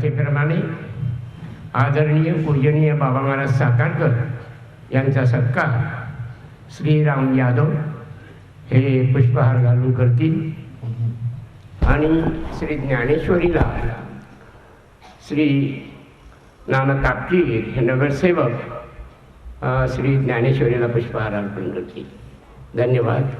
प्रथेप्रमाणे आदरणीय पूजनीय बाबा महाराज साकारकर यांचा सत्कार श्रीराम यादव हे पुष्पहार घालून करतील आणि श्री ज्ञानेश्वरीला श्री नाना तापकी हे नगरसेवक श्री ज्ञानेश्वरीला पुष्पहार अर्पण करतील. धन्यवाद.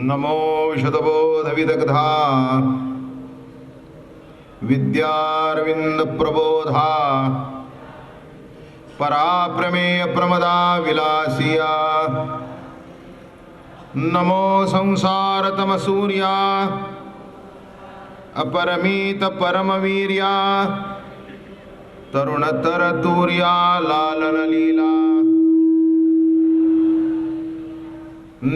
नमो शतबोधविदग्धा विद्यारविंद प्रबोधा पराप्रमेय प्रमदा विलासिया नमो संसार तमसूर्या अपरमित परमवीर्या तरुणतर तूर्या लालन लीला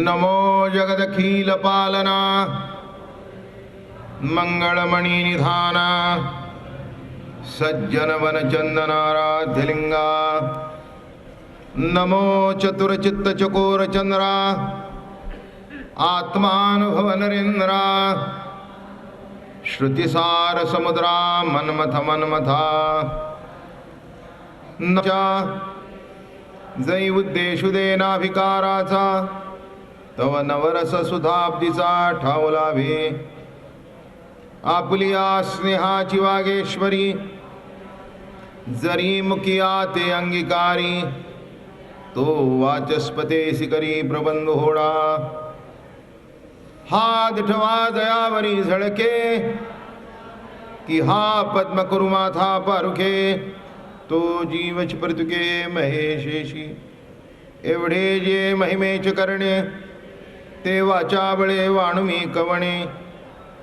नमो जगदखिल पालना मंगलमणि निधाना सज्जन वन चंदनाराध्यलिंगा नमो चतुरचित्त चकोर चंद्रा आत्मानुभव नरेंद्रा श्रुतिसार समुद्रा मन्मथ मन्मथा नचा जै उद्देशु देनाभिकाराचा तव नवरस सुधाब्दीचा ठाव लाभे आपुलिया स्नेहाची वागेश्वरी जरी मुकिया ते अंगीकारी तो वाचस्पतेसी करी प्रबंध होडा हा दिठवा दयावरी झळके की हा पद्म कुरुमाथा पारुखे तो जीवच प्रतुके महेशेशी एवढे जे महिमेच करणे ते वाचाबळे वाणुमी कवणे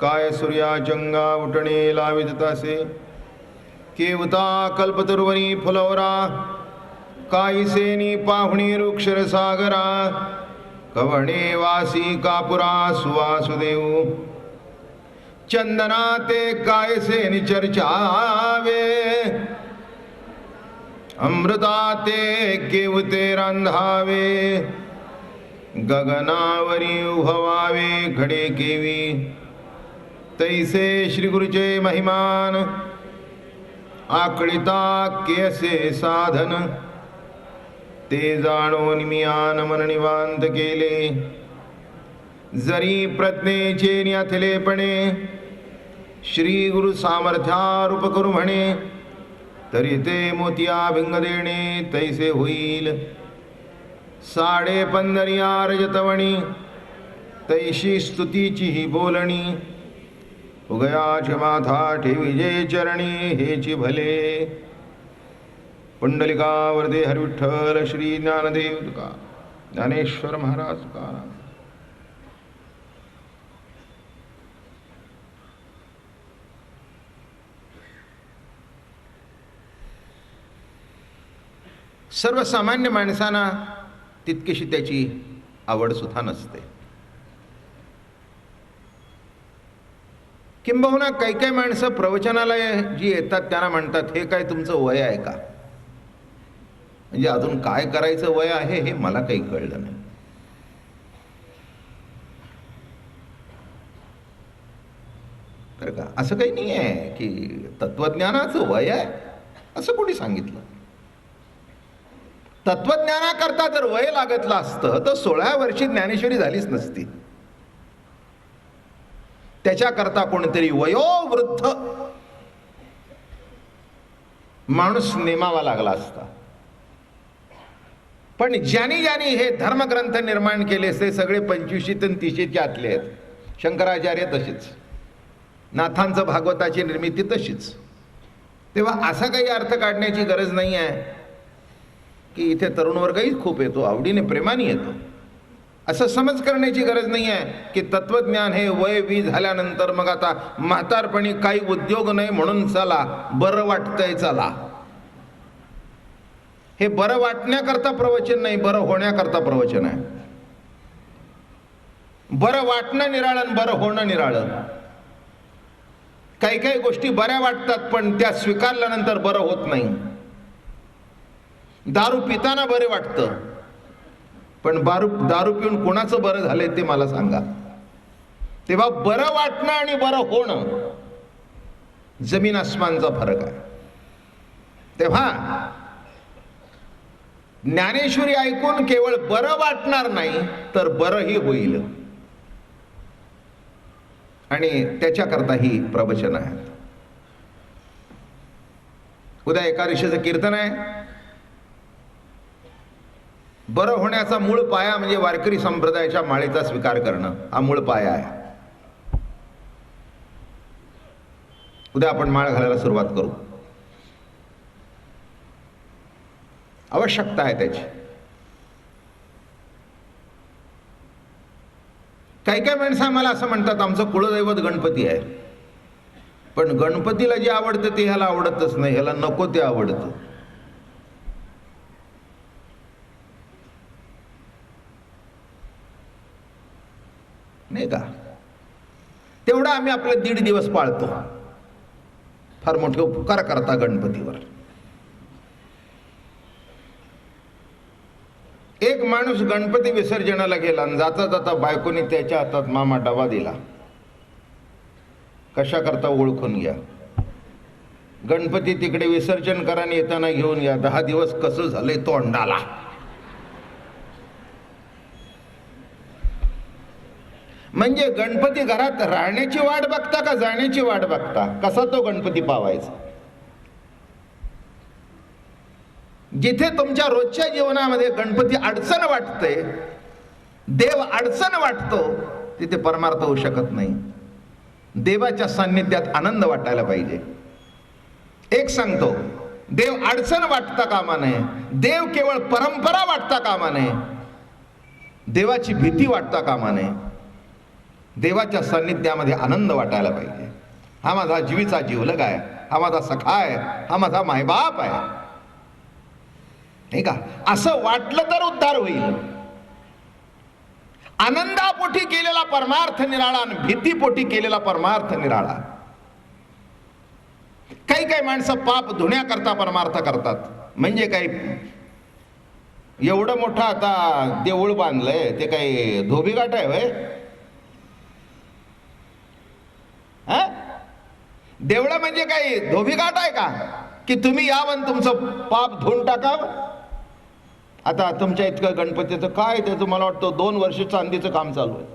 काय सूर्याचंगा उठणे लावित तासे केवता कल्पतरुवरी फुलवरा काईसेनी पाहुणी वृक्षर सागरा कवणे वासी कापुरा सुवासुदेव चंदना ते कायसेनी चर्चावे अमृता ते केवते रांधावे गगनावरी उभवावे घडे केवी तैसे श्री गुरुचे महिमान आकळिता केसे साधन ते जाणो निमियान मन निवांत केले जरी प्रज्ञेचे न्याथलेपणे श्री गुरु सामर्थ्यारूप करू म्हणे तरी ते मोतिया भिंग देणे तैसे होईल 15.5 रजतवणी तैशी स्तुतीची ही बोलणी उगयाचे माथा ठेविजे चरणी हेची भले पुंडलिकावरदे हरिविठ्ठल श्री ज्ञानदेव तुका ज्ञानेश्वर महाराज तुकाराम. सर्वसामान्य माणसांना तितकीशी त्याची आवड सुद्धा नसते. किंबहुना काही काही माणसं प्रवचनाला जी येतात त्यांना म्हणतात हे काय तुमचं वय आहे का, म्हणजे अजून काय करायचं वय आहे हे मला काही कळलं नाही. बरं का, असं काही नाही आहे की तत्वज्ञानाचं वय आहे असं कोणी सांगितलं. तत्वज्ञानाकरता जर वय लागतलं असतं तर 16 वर्षी ज्ञानेश्वरी झालीच नसती. त्याच्याकरता कोणतरी वयोवृद्ध माणूस नेमावा लागला असता. पण ज्यांनी ज्यांनी हे धर्मग्रंथ निर्माण केले ते सगळे 25 आणि 30 आतले आहेत. शंकराचार्य तसेच, नाथांचं भागवताची निर्मिती तशीच. तेव्हा असा काही अर्थ काढण्याची गरज नाही आहे की इथे तरुण वर्गही खूप येतो, आवडीने प्रेमाने येतो, असं समज करण्याची गरज नाही आहे की तत्वज्ञान हे वय 20 झाल्यानंतर मग आता म्हातारपणी काही उद्योग नाही म्हणून चला बरं वाटतंय चला. हे बरं वाटण्याकरता प्रवचन नाही, बरं होण्याकरता प्रवचन आहे. बरं वाटणं निराळं आणि बरं होणं निराळं. काही काही गोष्टी बऱ्या वाटतात पण त्या स्वीकारल्यानंतर बरं होत नाही. दारू पिताना बरे वाटतं पण दारू पिऊन कोणाचं बरं झालंय ते मला सांगा. तेव्हा बरं वाटणं आणि बरं होणं जमीन आसमानचा फरक आहे. तेव्हा ज्ञानेश्वरी ऐकून केवळ बरं वाटणार नाही तर बरंही होईल आणि त्याच्याकरता ही प्रवचन आहेत. उद्या एकादशीचं कीर्तन आहे. बरं होण्याचा मूळ पाया म्हणजे वारकरी संप्रदायाच्या माळेचा स्वीकार करणं हा मूळ पाया आहे. उद्या आपण माळ घालायला सुरुवात करू. आवश्यकता आहे त्याची. काही काही माणसं मला असं म्हणतात आमचं कुलदैवत गणपती आहे, पण गणपतीला जे आवडतं ते ह्याला आवडतच नाही, ह्याला नको ते आवडतं. नाही का? तेवढा आम्ही आपले 1.5 दिवस पाळतो. फार मोठे उपकार करता गणपतीवर. एक माणूस गणपती विसर्जनाला गेला आणि जाता जाता बायकोने त्याच्या हातात मामा डबा दिला. कशा करता ओळखून घ्या. गणपती तिकडे विसर्जन करा आणि येताना घेऊन या. 10 दिवस कसं झालंय तोंडाला. म्हणजे गणपती घरात राहण्याची वाट बघता का जाण्याची वाट बघता? कसा तो गणपती पावायचा? जिथे तुमच्या रोजच्या जीवनामध्ये गणपती अडचण वाटते, देव अडचण वाटतो, तिथे परमार्थ होऊ शकत नाही. देवाच्या सान्निध्यात आनंद वाटायला पाहिजे. एक सांगतो, देव अडचण वाटता कामा नये, देव केवळ परंपरा वाटता कामा नये, देवाची भीती वाटता कामा नये. देवाच्या सान्निध्यामध्ये आनंद वाटायला पाहिजे. हा माझा जीवीचा जीवलग आहे, हा माझा सखा आहे, हा माझा मायबाप आहे, नाही का? असं वाटलं तर उद्धार होईल. आनंदापोटी केलेला परमार्थ निराळा आणि भीतीपोटी केलेला परमार्थ निराळा. काही काही माणसं पाप धुण्याकरता परमार्थ करतात. म्हणजे काही एवढं मोठं आता देऊळ बांधलंय, ते काही धोबीघाट आहे होय? देवळं म्हणजे काही धोबीघाट आहे का की तुम्ही यावं तुमचं पाप धुवून टाकावं? आता तुमच्या इतकं गणपतीचं काय, त्याचं मला वाटतं 2 वर्ष चांदीचं काम चालू आहे.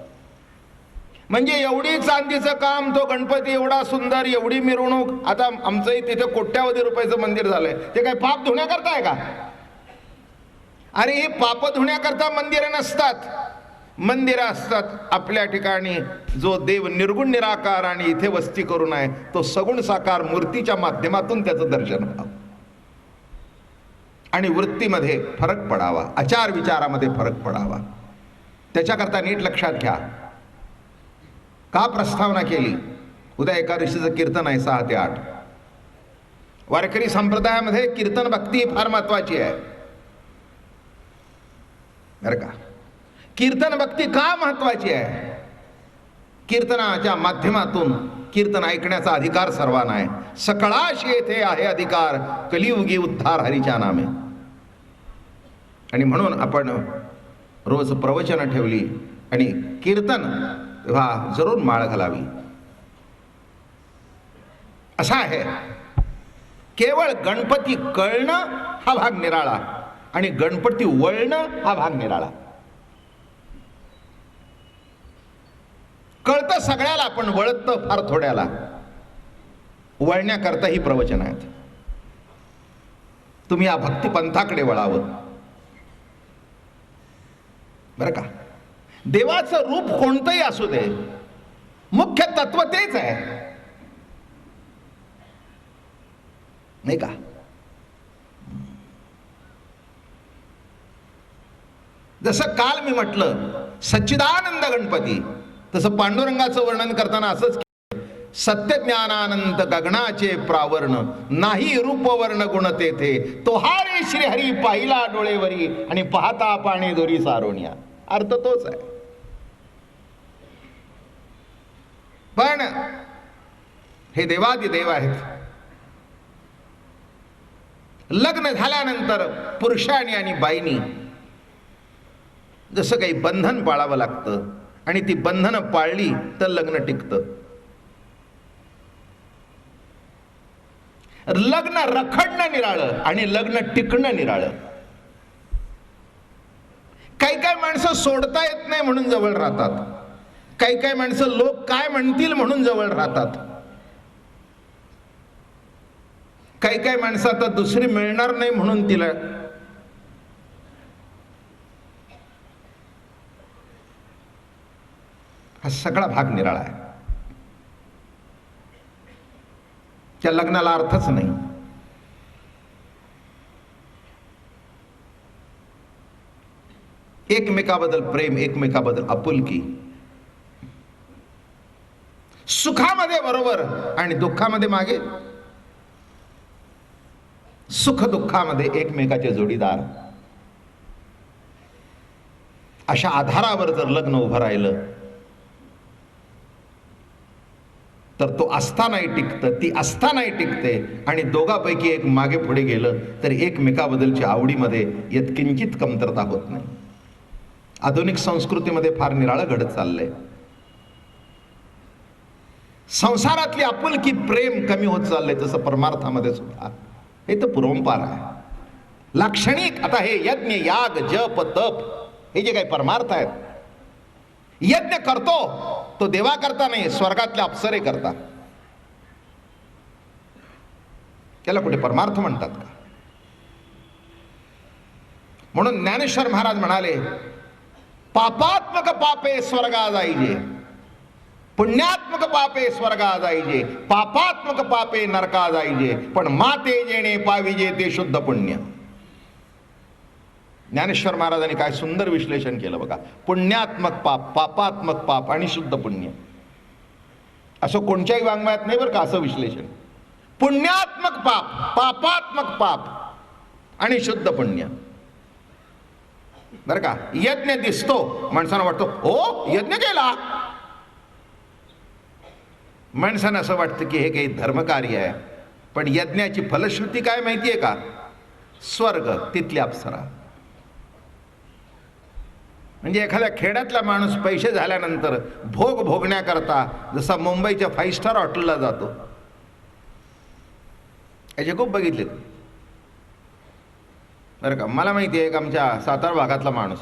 म्हणजे एवढी चांदीचं काम, तो गणपती एवढा सुंदर, एवढी मिरवणूक. आता आमचंही तिथे कोट्यावधी रुपयाचं मंदिर झालंय. ते काय पाप धुण्याकरता आहे का? अरे ही पाप धुण्याकरता मंदिरं नसतात. मंदिरं असतात आपल्या ठिकाणी जो देव निर्गुण निराकार आणि इथे वस्ती करून आहे, तो सगुण साकार मूर्तीच्या माध्यमातून त्याचं दर्शन व्हावं आणि वृत्तीमध्ये फरक पडावा, आचार विचारामध्ये फरक पडावा. त्याच्याकरता नीट लक्षात घ्या. का प्रस्तावना केली? उद्या एकादशीचं कीर्तन आहे 6 ते 8. वारकरी संप्रदायामध्ये कीर्तन भक्ती फार महत्वाची आहे बरं का. कीर्तन भक्ती का महत्वाची आहे? कीर्तनाच्या माध्यमातून कीर्तन ऐकण्याचा अधिकार सर्वांना आहे. सकळाशी येथे आहे अधिकार, कलियुगी उद्धार हरीच्या नामे. आणि म्हणून आपण रोज प्रवचन ठेवली आणि कीर्तन तेव्हा जरूर माळ घालावी. असा आहे. केवळ गणपती कळणं हा भाग निराळा आणि गणपती वळणं हा भाग निराळा. कळतं सगळ्याला, पण वळतं फार थोड्याला. वळण्याकरता ही प्रवचन आहेत. तुम्ही या भक्तिपंथाकडे वळावं बरं का. देवाचं रूप कोणतंही असू दे, मुख्य तत्व तेच आहे, नाही का. जसं काल मी म्हटलं सच्चिदानंद गणपती, तसं पांडुरंगाचं वर्णन करताना असंच सत्यज्ञानानंत गगनाचे प्रावर्ण, नाही रूपवर्ण गुण तेथे, तोहारे श्रीहरी पाहिला डोळेवरी आणि पाहता पाणी दोरी सारोनिया. अर्थ तोच आहे. पण हे देवादिदेव आहेत. लग्न झाल्यानंतर पुरुषांनी आणि बाईनी जसं काही बंधन पाळावं लागतं आणि ती बंधनं पाळली तर लग्न टिकतं. लग्न रखडणं निराळं आणि लग्न टिकणं निराळं. काही काही माणसं सोडता येत नाही म्हणून जवळ राहतात. काही काही माणसं लोक काय म्हणतील म्हणून जवळ राहतात. काही काही माणसं आता दुसरी मिळणार नाही म्हणून तिला हा सगळा भाग निराळा आहे. त्या लग्नाला अर्थच नाही. एकमेकाबद्दल प्रेम, एकमेकाबद्दल आपुलकी, सुखामध्ये बरोबर आणि दुःखामध्ये मागे, सुख दुःखामध्ये एकमेकाचे जोडीदार, अशा आधारावर जर लग्न उभं राहिलं तर तो असतानाही टिकतं, ती असतानाही टिकते आणि दोघांपैकी एक मागे पुढे गेलं तर एकमेकाबद्दलच्या आवडीमध्ये यत्किंचित कमतरता होत नाही. आधुनिक संस्कृतीमध्ये फार निराळं घडत चाललंय. संसारातली आपुलकी, प्रेम कमी होत चाललंय. तसं परमार्थामध्ये सुद्धा हे तर पूर्वंपार आहे, लाक्षणिक. आता हे यज्ञ, याग, जप, तप हे जे काही परमार्थ आहेत, यज्ञ करतो तो देवा करता नाही, स्वर्गातल्या अप्सरे करता. त्याला कुठे परमार्थ म्हणतात का? म्हणून ज्ञानेश्वर महाराज म्हणाले, पापात्मक पापे स्वर्गा जाईजे, पुण्यात्मक पापे स्वर्गा जाईजे, पापात्मक पापे नरका जाईजे, पण माते जेणे पाविजे ते शुद्ध पुण्य. ज्ञानेश्वर महाराजांनी काय सुंदर विश्लेषण केलं बघा. पुण्यात्मक पाप, पापात्मक पाप आणि शुद्ध पुण्य, असं कोणत्याही वाङ्मयात नाही बरं का असं विश्लेषण. पुण्यात्मक पाप, पापात्मक पाप आणि शुद्ध पुण्य. बरं का, यज्ञ दिसतो, माणसानं वाटतो हो यज्ञ केला. माणसानं असं वाटतं की हे काही धर्मकार्य आहे, पण यज्ञाची फलश्रुती काय माहितीये का? स्वर्ग, तिथली अप्सरा. म्हणजे एखाद्या खेड्यातला माणूस पैसे झाल्यानंतर भोग भोगण्याकरता जसा मुंबईच्या 5 स्टार हॉटेलला जातो, याचे खूप बघितले बरं का. मला माहिती आहे एक आमच्या सातारा भागातला माणूस,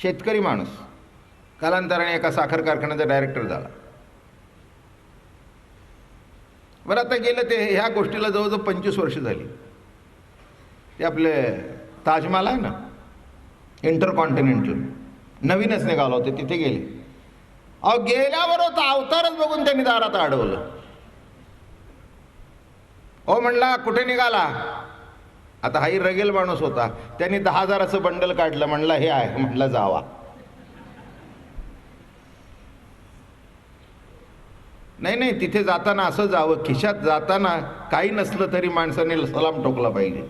शेतकरी माणूस, कालांतराने एका साखर कारखान्याचा डायरेक्टर झाला. बरं आता गेलं ते ह्या गोष्टीला जवळजवळ 25 वर्ष झाली. ते आपले ताजमहाल आहे ना, इंटरकॉन्टिनेंटल, नवीनच निघालं होते, तिथे गेले. अहो गेल्यावर होता अवतारच बघून त्यांनी दारात अडवलं. हो म्हणला कुठे निघाला? आता हाही रगेल माणूस होता, त्यांनी 10,000चं बंडल काढलं. म्हणला हे आहे. म्हणला जावा. नाही, तिथे जाताना असं जावं, खिशात जाताना काही नसलं तरी माणसाने सलाम ठोकला पाहिजे.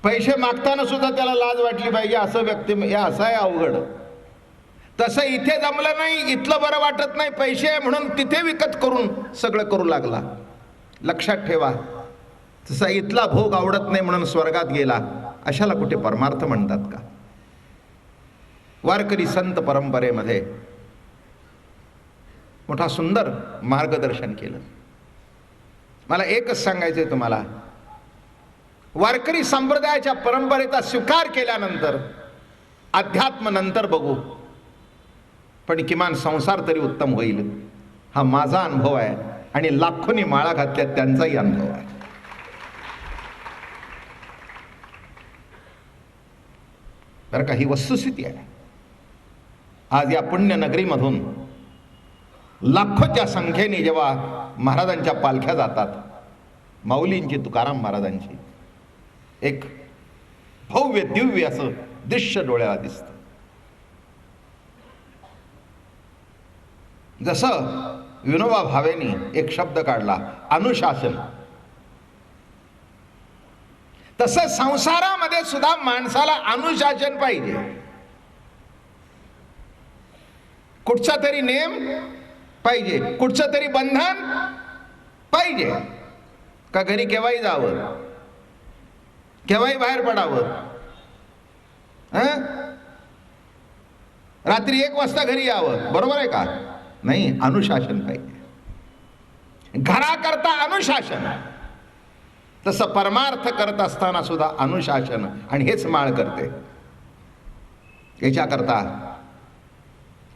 पैसे मागताना सुद्धा त्याला लाज वाटली पाहिजे. असं व्यक्ती हे असं आहे अवघड. तसं इथे जमलं नाही, इथलं बरं वाटत नाही, पैसे आहे म्हणून तिथे विकत करून सगळं करू लागला. लक्षात ठेवा, तसा इथला भोग आवडत नाही म्हणून स्वर्गात गेला. अशाला कुठे परमार्थ म्हणतात का? वारकरी संत परंपरेमध्ये मोठा सुंदर मार्गदर्शन केलं. मला एकच सांगायचंय तुम्हाला, वारकरी संप्रदायाच्या परंपरेचा स्वीकार केल्यानंतर अध्यात्म नंतर बघू, पण किमान संसार तरी उत्तम होईल. हा माझा अनुभव आहे आणि लाखोंनी माळा घातल्या त्यांचाही अनुभव आहे. बरं का, ही वस्तुस्थिती आहे. आज या पुण्यनगरीमधून लाखोच्या संख्येने जेव्हा महाराजांच्या पालख्या जातात, माऊलींची, तुकाराम महाराजांची, एक भव्य दिव्य असं दृश्य डोळ्याला दिसतं. जसं विनोबा भावेनी एक शब्द काढला, अनुशासन, तसं संसारामध्ये सुद्धा माणसाला अनुशासन पाहिजे. कुठचा तरी नेम पाहिजे, कुठचं तरी बंधन पाहिजे. का घरी केव्हाही जावं, केव्हाही बाहेर पडावं, रात्री 1 वाजता घरी यावं, बरोबर आहे का? नाही, अनुशासन पाहिजे. घराकरता अनुशासन, तसं परमार्थ करत असताना सुद्धा अनुशासन, आणि हेच माळ करते. याच्याकरता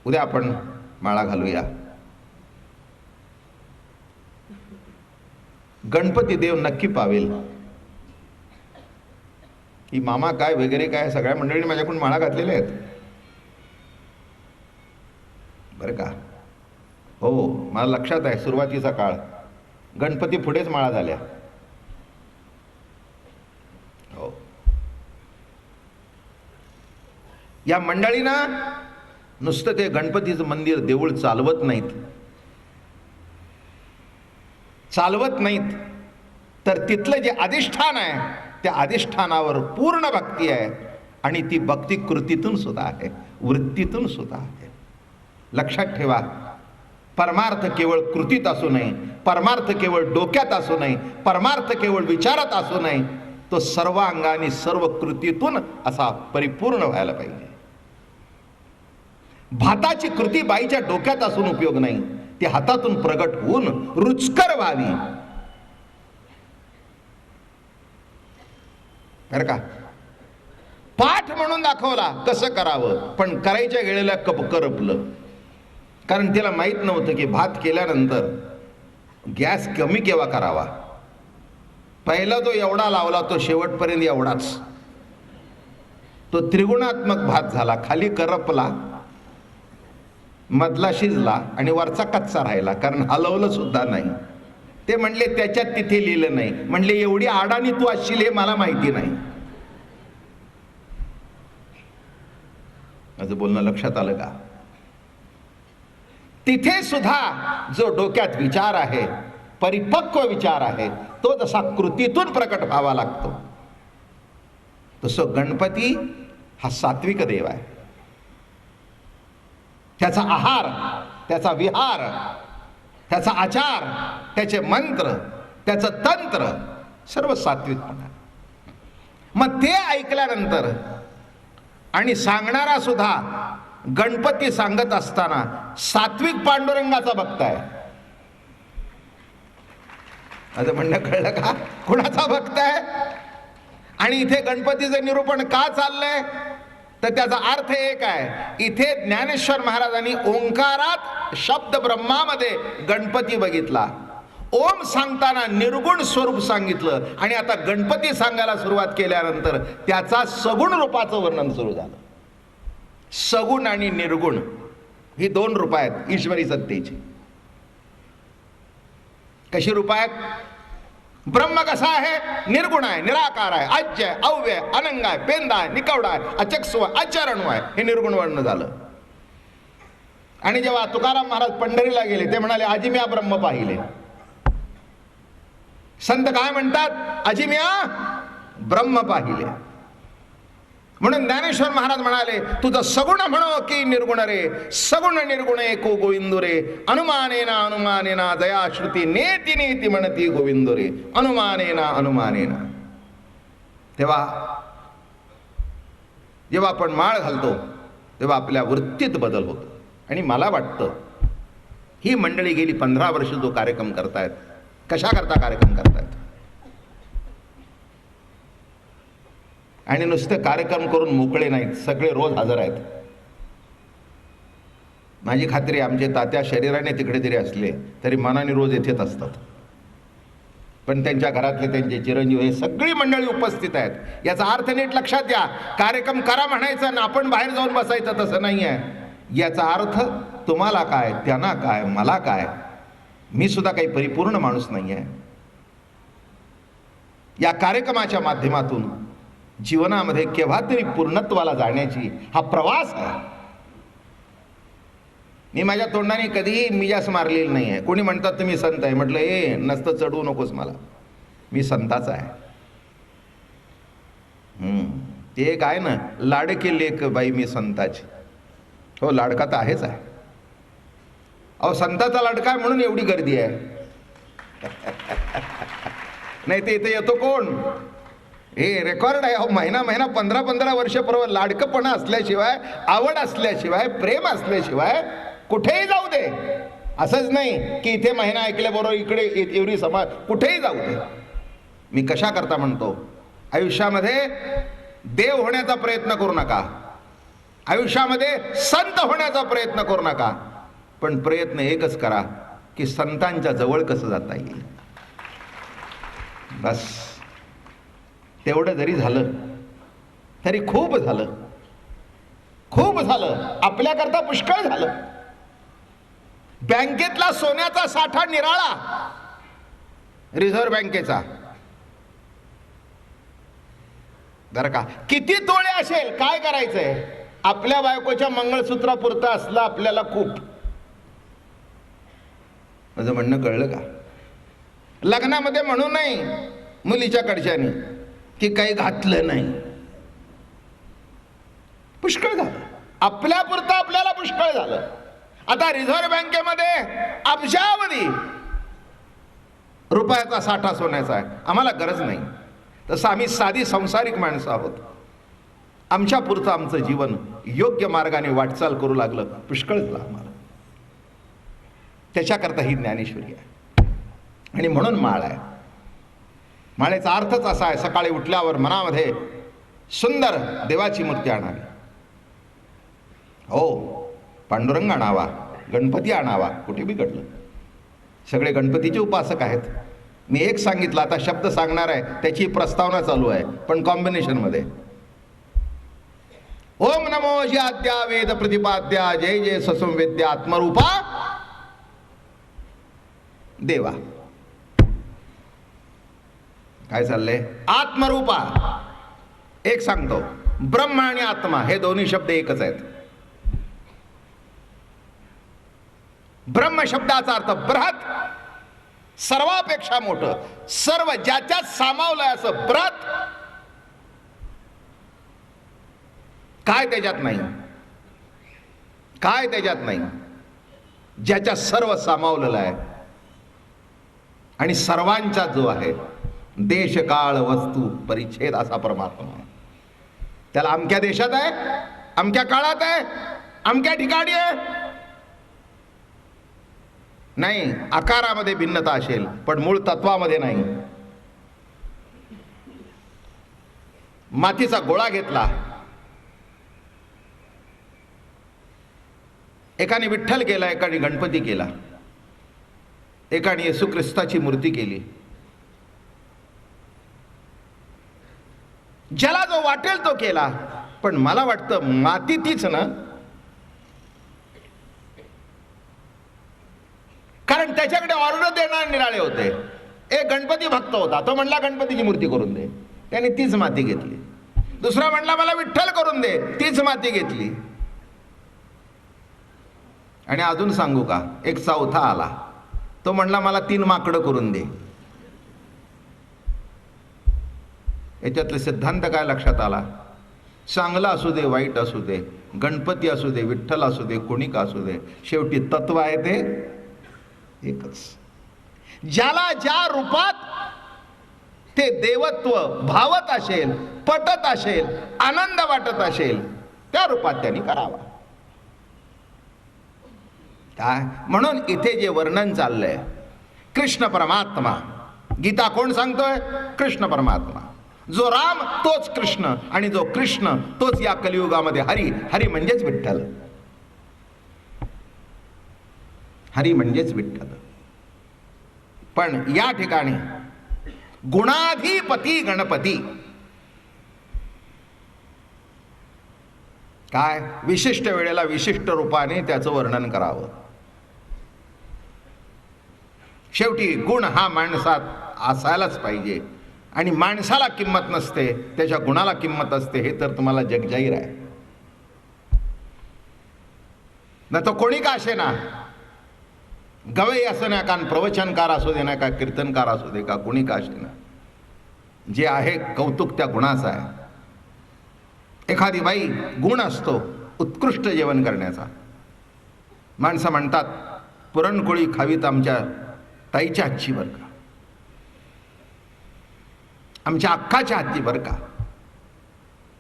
उद्या आपण माळा घालूया. गणपती देव नक्की पावेल. ही मामा काय वगैरे काय सगळ्या मंडळींनी माझ्याकडून माळा घातलेल्या आहेत बरं का. हो, मला लक्षात आहे सुरुवातीचा काळ गणपती पुढेच माळा झाल्या. हो, या मंडळींना नुसतं ते गणपतीचं मंदिर देऊळ चालवत नाहीत, तर तिथलं जे अधिष्ठान आहे त्या अधिष्ठानावर पूर्ण भक्ती आहे, आणि ती भक्ती कृतीतून सुद्धा आहे, वृत्तीतून सुद्धा आहे. लक्षात ठेवा, परमार्थ केवळ कृतीत असू नये, परमार्थ केवळ डोक्यात असू नये, परमार्थ केवळ विचारात असू नये, तो सर्व अंगाने सर्व कृतीतून असा परिपूर्ण व्हायला पाहिजे. भाताची कृती बाईच्या डोक्यात असून उपयोग नाही, ती हातातून प्रगट होऊन रुचकर व्हावी. बरं का. पाठ म्हणून दाखवला कसं करावं, पण करायच्या वेळेला करपलं, कारण तिला माहित नव्हतं की भात केल्यानंतर गॅस कमी केव्हा करावा. पहिला तो एवढा लावला, तो शेवटपर्यंत एवढाच, तो त्रिगुणात्मक भात झाला. खाली करपला, मधला शिजला आणि वरचा कच्चा राहिला, कारण हलवलं सुद्धा नाही. ते म्हणले त्याच्यात तिथे लिहिलं नाही. म्हणले एवढी आडानी तू असशील हे मला माहिती नाही. माझं बोलणं लक्षात आलं का? तिथे सुद्धा जो डोक्यात विचार आहे, परिपक्व विचार आहे, तो जसा कृतीतून प्रकट व्हावा लागतो, तसं गणपती हा सात्विक देव आहे. त्याचा आहार, त्याचा विहार, त्याचा आचार, त्याचे मंत्र, त्याचं तंत्र सर्व सात्विकपणा. मग ते ऐकल्यानंतर आणि सांगणारा सुद्धा गणपती सांगत असताना सात्विक पांडुरंगाचा भक्त आहे. असं म्हणणं कळलं का? कुणाचा भक्त आहे? आणि इथे गणपतीचं निरूपण का चाललंय, तर त्याचा अर्थ एक आहे. इथे ज्ञानेश्वर महाराजांनी ओंकारात शब्द ब्रह्मामध्ये गणपती बघितला, ओम सांगताना निर्गुण स्वरूप सांगितलं, आणि आता गणपती सांगायला सुरुवात केल्यानंतर त्याचा सगुण रूपाचं वर्णन सुरू झालं. सगुण आणि निर्गुण ही 2 रूप आहेत ईश्वरी सत्तेची. कशी रूप आहेत? ब्रह्म कसा आहे? निर्गुण आहे, निराकार आहे, आज्य आहे, अव्यय आहे, अनंग आहे, पेंदा आहे, निकवडा आहे, अचक्षु आहे, अचरण आहे. हे निर्गुण वर्ण झालं. आणि जेव्हा तुकाराम महाराज पंढरीला गेले, ते म्हणाले अजिम्या ब्रह्म पाहिले. संत काय म्हणतात? अजिम्या ब्रह्म पाहिले. म्हणून ज्ञानेश्वर महाराज म्हणाले, तुझं सगुण म्हणो की निर्गुण रे, सगुण निर्गुण एको गोविंदो रे, अनुमानेना अनुमानेना दया श्रुती नेती नेती म्हणती गोविंदो रे, अनुमानेना अनुमानेना. तेव्हा जेव्हा आपण माळ घालतो तेव्हा आपल्या वृत्तीत बदल होतो. आणि मला वाटतं ही मंडळी गेली 15 वर्ष जो कार्यक्रम करतायत, कशा करता कार्यक्रम करतायत? आणि नुसतं कार्यक्रम करून मोकळे नाहीत, सगळे रोज हजर आहेत. माझी खात्री, आमचे तात्या शरीराने तिकडे तरी असले तरी मनाने रोज येथेच असतात. पण त्यांच्या घरातले त्यांचे चिरंजीव हे सगळी मंडळी उपस्थित आहेत. याचा अर्थ नीट लक्षात द्या. कार्यक्रम करा म्हणायचं ना आपण बाहेर जाऊन बसायचं तसं नाही आहे. याचा अर्थ तुम्हाला काय, त्यांना काय, मला काय, मी सुद्धा काही परिपूर्ण माणूस नाही आहे. या कार्यक्रमाच्या माध्यमातून जीवनामध्ये केव्हा तरी पूर्णत्वाला जाण्याची हा प्रवास आहे. मी माझ्या तोंडाने कधीही मिजास मारलेली नाही आहे. कोणी म्हणतात तुम्ही संत आहे, म्हटलं ए नसतं चढवू नकोस मला, मी संताचा आहे. ते एक आहे ना, लाडके लेक बाई मी संताची. हो, लाडका तर आहेच आहे, अहो संताचा लाडका आहे म्हणून एवढी गर्दी आहे. नाही ते इथे येतो कोण? हे रेकॉर्ड आहे. अहो महिना 15-15 वर्ष परवा लाडकपणा असल्याशिवाय, आवड असल्याशिवाय, प्रेम असल्याशिवाय कुठेही जाऊ दे. असंच नाही की इथे महिना ऐकल्याबरोबर इकडे एवढी समाज, कुठेही जाऊ दे. मी कशा करता म्हणतो, आयुष्यामध्ये देव होण्याचा प्रयत्न करू नका, आयुष्यामध्ये संत होण्याचा प्रयत्न करू नका, पण प्रयत्न एकच करा की संतांच्या जवळ कसं जाता येईल. बस तेवढं जरी झालं तरी खूप झालं, खूप झालं, आपल्याकरता पुष्कळ झालं. बँकेतला सोन्याचा साठा निराळा, रिझर्व्ह बँकेचा, बरं का, किती तोळे असेल, काय करायचंय, आपल्या बायकोच्या मंगळसूत्रापुरतं असलं आपल्याला खूप. माझं म्हणणं कळलं का? लग्नामध्ये म्हणू नाही मुलीच्या कडच्यानी की काही घातलं नाही, पुष्कळ झालं, आपल्यापुरतं आपल्याला पुष्कळ झालं. आता रिझर्व्ह बँकेमध्ये अब्जावधी रुपयाचा साठा सोन्याचा आहे, आम्हाला गरज नाही. तसं आम्ही साधी संसारिक माणसं आहोत, आमच्या पुरतं आमचं जीवन योग्य मार्गाने वाटचाल करू लागलं, पुष्कळ झालं आम्हाला. त्याच्याकरता ही ज्ञानेश्वरी आहे. आणि म्हणून माळ आहे. माळेचा अर्थच असा आहे, सकाळी उठल्यावर मनामध्ये सुंदर देवाची मूर्ती आणावी. हो, पांडुरंग आणावा, गणपती आणावा, कुठे बिघडलं. सगळे गणपतीचे उपासक आहेत. मी एक सांगितलं, आता शब्द सांगणार आहे, त्याची प्रस्तावना चालू आहे, पण कॉम्बिनेशन मध्ये. ओम नमो ज्याद्या वेद प्रतिपाद्या जय जय ससंवेद्या आत्मरूपा देवा. काय चाललंय? आत्मरूपा. एक सांगतो, ब्रह्म आणि आत्मा हे दोन्ही शब्द एकच आहेत. ब्रह्म शब्दाचा अर्थ बृहत, सर्वापेक्षा मोठं, सर्व ज्याच्यात सामावलंय असं बृहत. काय त्याच्यात नाही, काय त्याच्यात नाही, ज्याच्यात सर्व सामावलेलं आहे. आणि सर्वांचा जो आहे, देश काळ वस्तू परिच्छेद असा परमात्मा आहे. त्याला अमक्या देशात आहे, अमक्या काळात आहे, अमक्या ठिकाणी आहे नाही. आकारामध्ये भिन्नता असेल पण मूळ तत्वामध्ये नाही. मातीचा गोळा घेतला, एकाने विठ्ठल केला, एकाने गणपती केला, एकाने येशू ख्रिस्ताची मूर्ती केली. ज्याला जो वाटेल तो केला, पण मला वाटतं माती तीच ना, कारण त्याच्याकडे ऑर्डर देणारे निराळे होते. एक गणपती भक्त होता, तो म्हणला गणपतीची मूर्ती करून दे, त्याने तीच माती घेतली. दुसरा म्हणला मला विठ्ठल करून दे, तीच माती घेतली. आणि अजून सांगू का, एक चौथा आला, तो म्हणला मला 3 माकडं करून दे. याच्यातले सिद्धांत काय लक्षात आला? चांगलं असू दे, वाईट असू दे, गणपती असू दे, विठ्ठल असू दे, कोणी का असू दे, शेवटी तत्व आहे ते एकच. ज्याला ज्या रूपात ते देवत्व भावत असेल, पटत असेल, आनंद वाटत असेल, त्या रूपात त्यांनी करावा. काय म्हणून इथे जे वर्णन चाललंय, कृष्ण परमात्मा, गीता कोण सांगतोय? कृष्ण परमात्मा. जो राम तोच कृष्ण, आणि जो कृष्ण तोच या कलियुगामध्ये हरी. हरी म्हणजेच विठ्ठल, हरी म्हणजेच विठ्ठल. पण या ठिकाणी गुणाधिपती गणपती, काय विशिष्ट वेळेला विशिष्ट रूपाने त्याचं वर्णन करावं. शेवटी गुण हा माणसात असायलाच पाहिजे, आणि माणसाला किंमत नसते, त्याच्या गुणाला किंमत असते, हे तर तुम्हाला जगजाहीर आहे. ना तो कोणी का असे ना, गवई असो ना, का प्रवचनकार असू दे ना, का कीर्तनकार असू दे, का कोणी का असे ना, जे आहे कौतुक त्या गुणाचं आहे. एखादी बाई गुण असतो उत्कृष्ट जेवण करण्याचा. माणसं म्हणतात पुरणपोळी खावीत आमच्या ताईच्या हातची बरं का, आमच्या अक्काच्या हातची बरं का,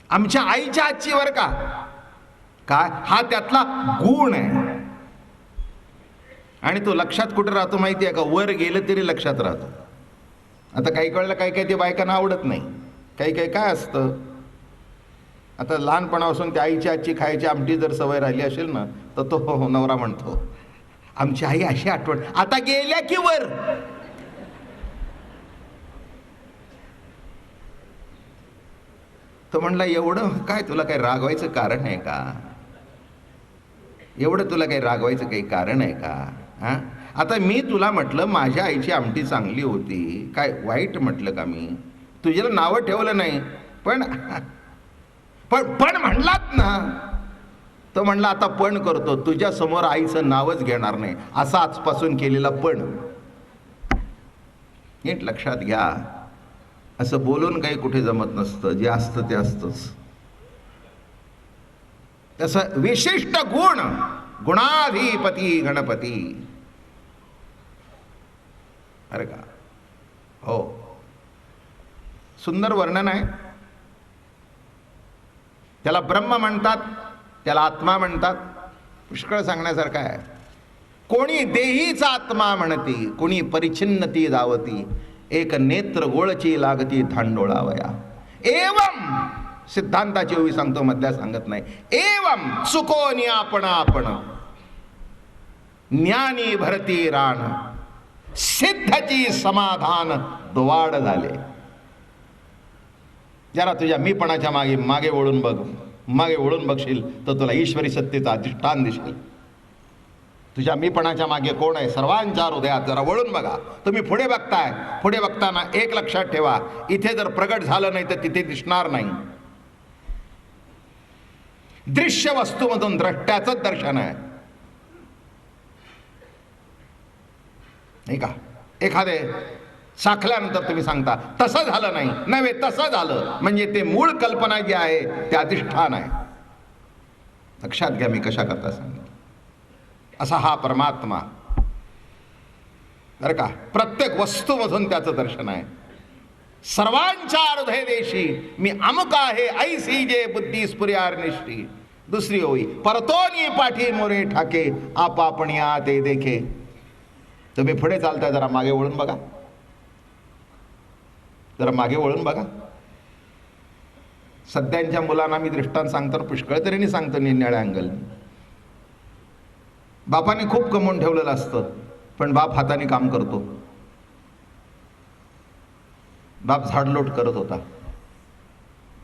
आमच्या आईच्या हातची बरं का. काय हा त्यातला गुण आहे. आणि तो लक्षात कुठे राहतो माहिती आहे का? वर गेलं तरी लक्षात राहतो. आता काही कळलं काही काही ते बायकांना आवडत नाही. काही काही काय असतं, आता लहानपणापासून त्या आईच्या हातची खायची आमटी जर सवय राहिली असेल ना, तर तो नवरा म्हणतो आमची आई अशी आठवण, आता गेल्या की वर. तो म्हणला एवढं काय तुला काही रागवायचं कारण आहे का? एवढं तुला काही रागवायचं काही कारण आहे का? हा, आता मी तुला म्हटलं माझ्या आईची आमटी चांगली होती, काय वाईट म्हटलं का मी? तुझ्याला नावं ठेवलं नाही, पण पण पण म्हणलात ना. तो म्हणला आता पण करतो, तुझ्या समोर आईचं नावच घेणार नाही, असा आजपासून केलेला पण. नीट लक्षात घ्या, असं बोलून काही कुठे जमत नसतं. जे असतं ते असतंच. तसं विशिष्ट गुण, गुणाधिपती गणपती. अरे का हो, सुंदर वर्णन आहे. त्याला ब्रह्म म्हणतात, त्याला आत्मा म्हणतात. पुष्कळ सांगण्यासारखं आहे. कोणी देहीचा आत्मा म्हणती, कोणी परिच्छिन्नती दावती, एक नेत्र गोळची लागती थांडोळावया. एवम सिद्धांताची ओवी सांगतो, मधल्या सांगत नाही. एवम चुकोनी आपण आपण ज्ञानी भरती राण, सिद्धची समाधान द्वाड झाले. जरा तुझ्या मीपणाच्या मागे मागे वळून बघ. मागे वळून बघशील तर तुला ईश्वरी सत्तेचा अधिष्ठान दिसेल. तुझ्या मीपणाच्या मागे कोण आहे? सर्वांच्या हृदयात जरा वळून बघा. तुम्ही पुढे बघताय, पुढे बघताना एक लक्षात ठेवा, इथे जर प्रगट झालं नाही तर तिथे दिसणार नाही. दृश्य वस्तूमधून द्रष्ट्याचंच दर्शन आहे, नाही का? एखादे साखल्यानंतर तुम्ही सांगता तसं झालं नाही, नव्हे तसं झालं, म्हणजे ते मूळ कल्पना जी आहे ते अधिष्ठान आहे. लक्षात घ्या मी कशा करता सांगितलं. असा हा परमात्मा बरं का, प्रत्येक वस्तूमधून त्याचं दर्शन आहे. सर्वांच्या हृदय देशी मी अमुक आहे ऐसी जे बुद्धी स्फुर्यार निष्ठी. दुसरी होई परतोनी पाठी मोरे ठाके, आप आपण या ते देखे. तुम्ही पुढे चालताय, जरा मागे वळून बघा. जरा मागे वळून बघा. सध्यांच्या मुलांना मी दृष्टांत सांगतो, पुष्कळ तऱ्हेने सांगतो निरनिळ्या अँगल. बापाने खूप कमवून ठेवलेलं असतं, पण बाप हाताने काम करतो. बाप झाडलोट करत होता,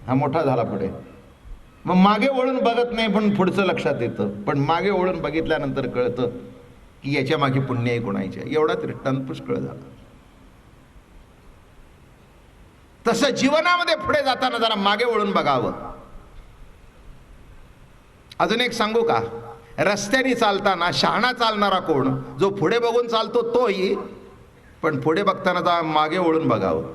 हा मोठा झाला पुढे. मग मागे वळून बघत नाही, पण पुढचं लक्षात येतं. पण मागे वळून बघितल्यानंतर कळतं की याच्या मागे पुण्यही कोणाचे. एवढा दृष्टांत पुष्कळ झाला. तसं जीवनामध्ये पुढे जाताना जरा मागे वळून बघावं. अजून एक सांगू का? रस्त्याने चालताना शहाणा चालणारा कोण? जो पुढे बघून चालतो तोही, पण पुढे बघताना जरा मागे वळून बघावं.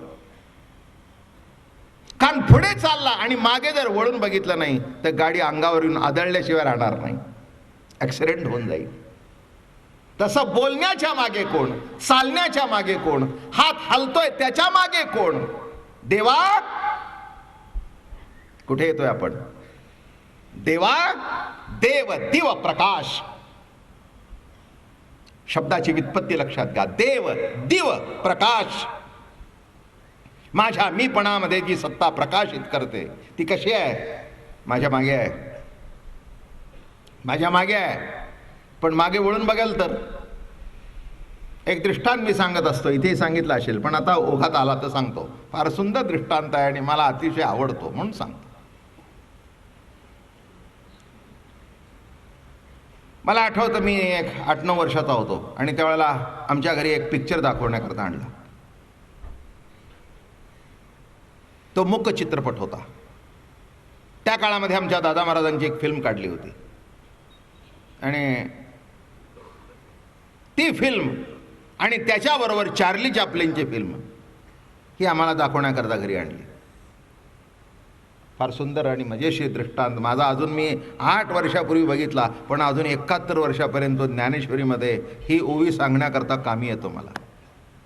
कारण पुढे चालला आणि मागे जर वळून बघितलं नाही तर गाडी अंगावर येऊन आदळल्याशिवाय राहणार नाही, ऍक्सिडेंट होऊन जाईल. तसं बोलण्याच्या मागे कोण? चालण्याच्या मागे कोण? हात हलतोय त्याच्या मागे कोण? देवा. कुठे येतोय आपण? देवा, देव, दिव, प्रकाश. शब्दाची व्युत्पत्ती लक्षात घ्या. देव, दिव, प्रकाश. माझ्या मीपणामध्ये जी सत्ता प्रकाशित करते ती कशी आहे? माझ्या मागे आहे, माझ्या मागे आहे. पण मागे वळून बघाल तर एक दृष्टांत मी सांगत असतो, इथे सांगितलं असेल, पण आता ओघात आला तर सांगतो. फार सुंदर दृष्टांत आहे आणि मला अतिशय आवडतो म्हणून सांगतो. मला आठवतं मी एक 8-9 वर्षाचा होतो आणि त्यावेळेला आमच्या घरी एक पिक्चर दाखवण्याकरता आणला. तो मूक चित्रपट होता. त्या काळामध्ये आमच्या दादा महाराजांची एक फिल्म काढली होती आणि ती फिल्म आणि त्याच्याबरोबर चार्ली चॅप्लिनची फिल्म ही आम्हाला दाखवण्याकरता घरी आणली. फार सुंदर आणि मजेशीर दृष्टांत माझा अजून मी 8 वर्षापूर्वी बघितला, पण अजून 71 वर्षापर्यंत तो ज्ञानेश्वरीमध्ये ही ओवी सांगण्याकरता कामी येतो मला.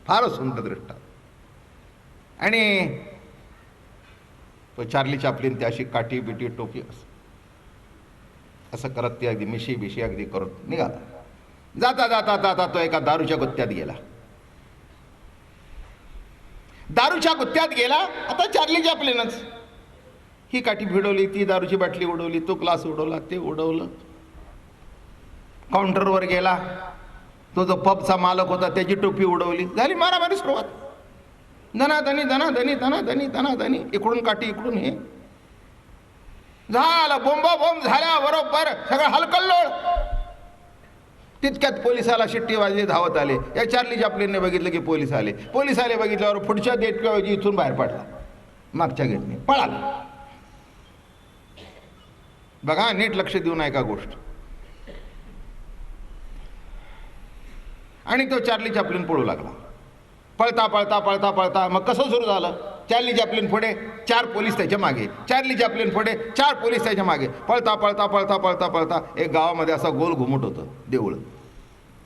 फार सुंदर दृष्टांत. आणि तो चार्ली चॅप्लिन त्याशी काठी बिटी टोपी असं करत ती अगदी मिशी बिशी अगदी करून निघाला. जाता जाता जाता तो एका दारूच्या गुत्त्यात गेला. दारूच्या गुत्त्यात गेला. आता चार्ली चॅप्लिनच ही काठी भिडवली, ती दारूची बाटली उडवली, तो ग्लास उडवला, ते उडवलं. काउंटरवर गेला. तो जो पबचा मालक होता त्याची टोपी उडवली. झाली मारामारी सुरुवात. धनाधनी धनाधनी धनाधनी धनाधनी, इकडून काठी इकडून हे झालं. बोंबा बोंब झाल्या बरोबर सगळं हलकल्लोळ. तितक्यात पोलिसाला शिट्टी वाजली, धावत आले. या चार्ली चॅप्लिनने बघितलं की पोलीस आले. पोलीस आले बघितल्यावर पुढच्या गेटऐवजी इथून बाहेर पडला, मागच्या गेटने पळाला. बघा नीट लक्ष देऊन ऐका गोष्ट. आणि तो चार्ली चॅप्लिन पळू लागला. पळता पळता पळता पळता मग कसं सुरू झालं? चार्ली चॅप्लिन पुढे, 4 पोलीस त्याच्या मागे. चार्ली चॅप्लिन पुढे, 4 पोलीस त्याच्या मागे. पळता पळता पळता पळता पळता एक गावामध्ये असा गोल घुमट होतं, देऊळ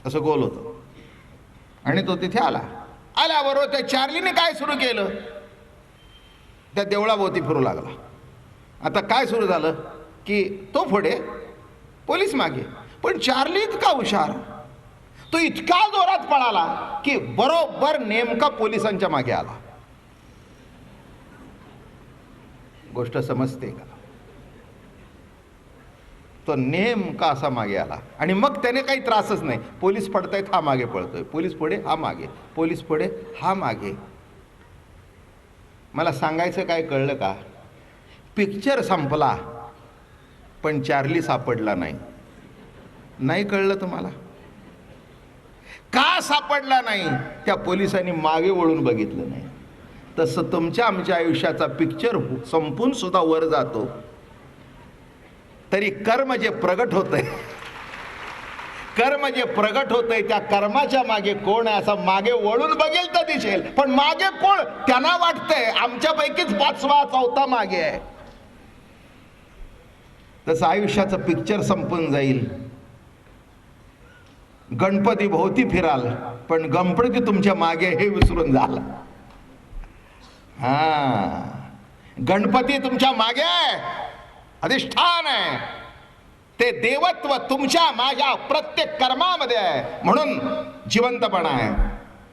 असं गोल होतं. आणि तो तिथे आला. आल्याबरोबर त्या चार्लीने काय सुरू केलं? त्या देवळाभोवती फिरू लागला. आता काय सुरू झालं की तो पुढे, पोलीस मागे. पण चार्ली इतका हुशार, तो इतका जोरात पळाला की बरोबर नेमका पोलिसांच्या मागे आला. गोष्ट समजते का? तो नेमका असा मागे आला. आणि मग त्याने काही त्रासच नाही. पोलीस पडतायत, हा मागे पळतोय. पोलीस पुढे, हा मागे. पोलीस पुढे, हा मागे. मला सांगायचं काय कळलं का? पिक्चर संपला पण चार्ली सापडला नाही. नाही कळलं तुम्हाला? का सापडला नाही? त्या पोलिसांनी मागे वळून बघितलं नाही. तसं तुमच्या आमच्या आयुष्याचा पिक्चर संपून सुद्धा वर जातो तरी कर्म जे प्रगट होतंय, कर्म जे प्रगट होतंय त्या कर्माच्या मागे कोण आहे असं मागे वळून बघेल तर दिसेल. पण मागे कोण? त्यांना वाटतंय आमच्यापैकीच 5वा 4था मागे आहे. तसं आयुष्याचं पिक्चर संपून जाईल. गणपती भोवती फिराल पण गणपती तुमच्या मागे हे विसरून जाल. गणपती तुमच्या मागे आहे, अधिष्ठान आहे. ते देवत्व तुमच्या माझ्या प्रत्येक कर्मामध्ये आहे. म्हणून जिवंतपणा आहे.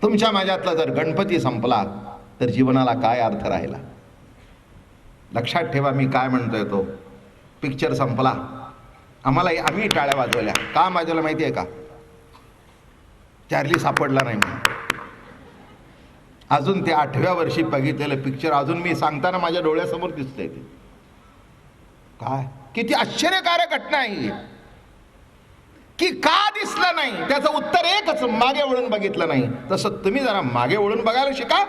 तुमच्या माझ्यातला जर गणपती संपला तर जीवनाला काय अर्थ राहिला? लक्षात ठेवा मी काय म्हणतोय. तो पिक्चर संपला. आम्ही टाळ्या वाजवल्या. का वाजवल्या माहिती आहे का? चार्ली सापडला नाही म्हणून. अजून ते 8व्या वर्षी बघितलेलं पिक्चर अजून मी सांगताना माझ्या डोळ्यासमोर दिसतंय. ते काय किती आश्चर्यकारक घटना आहे की का दिसलं नाही? त्याचं उत्तर एकच, मागे वळून बघितलं नाही. तसं तुम्ही जरा मागे वळून बघायला शिका.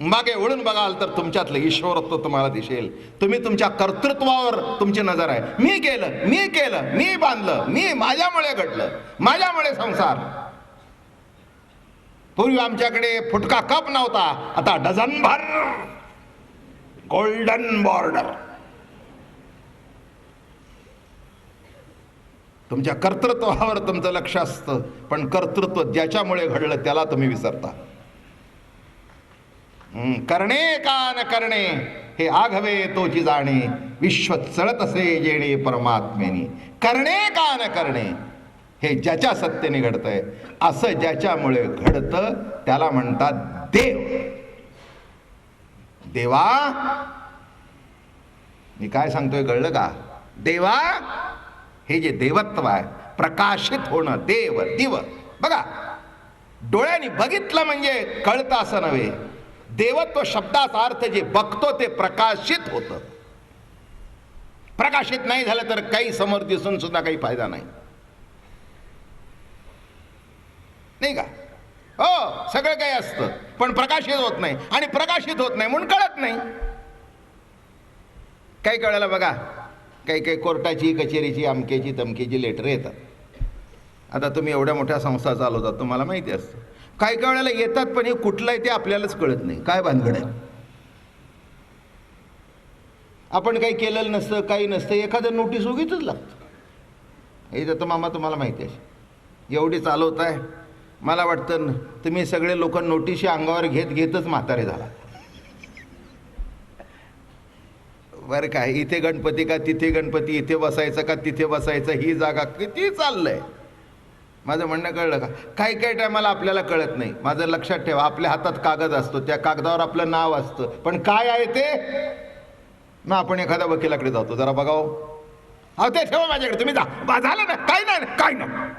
मागे वळून बघाल तर तुमच्यातलं ईश्वरत्व तुम्हाला दिसेल. तुम्ही तुमच्या कर्तृत्वावर तुमची नजर आहे. मी केलं, मी बांधलं, माझ्यामुळे घडलं, माझ्यामुळे संसार. पूर्वी आमच्याकडे फुटका कप नव्हता, आता डझनभर गोल्डन बॉर्डर. तुमच्या कर्तृत्वावर तुमचं लक्ष असतं पण कर्तृत्व ज्याच्यामुळे घडलं त्याला तुम्ही विसरता. करणे का न करणे हे आघवे तोची जाणे, विश्व चळत असे जेणे परमात्मेनी. करणे का न करणे हे ज्याच्या सत्तेने घडतंय, असं ज्याच्यामुळे घडतं त्याला म्हणतात देव. देवा, मी काय सांगतोय कळलं का? देवा हे जे देवत्व आहे, प्रकाशित होणं, देव दिव. बघा, डोळ्यांनी बघितलं म्हणजे कळतं असं नव्हे. देवत्व शब्दाचा अर्थ जे बघतो ते प्रकाशित होतं. प्रकाशित नाही झालं तर काही समोर दिसून सुद्धा काही फायदा नाही, नाही का? हो, सगळं काही असतं पण प्रकाशित होत नाही. आणि प्रकाशित होत नाही म्हणून कळत नाही. काही कळलं बघा, काही कोर्टाची, कचेरीची, अमकेची तमकेची लेटर येतात. आता तुम्ही एवढ्या मोठ्या संस्था चालवतात, तुम्हाला माहिती असतं. काही वेळेला येतात पण हे कुठलं आहे ते आपल्यालाच कळत नाही. काय भानगड आहे? आपण काही केलेलं नसतं, काही नसतं, एखादं नोटीस उगीचच लागतं. हे तर मामा तुम्हाला माहिती आहे, एवढी चालवत आहे. मला वाटतं तुम्ही सगळे लोक नोटीशी अंगावर घेतच म्हातारे झाला. बरं काय, इथे गणपती का तिथे गणपती, इथे बसायचं का तिथे बसायचं, ही जागा किती चाललंय. माझं म्हणणं कळलं का? काही काही टायमाला आपल्याला कळत नाही. माझं लक्षात ठेवा, आपल्या हातात कागद असतो, त्या कागदावर आपलं नाव असतं, पण काय आहे ते ना. आपण एखाद्या वकिलाकडे जातो, जरा बघाव, अहो ते ठेवा माझ्याकडे, तुम्ही जा, झालं ना, काय नाही काय नाही.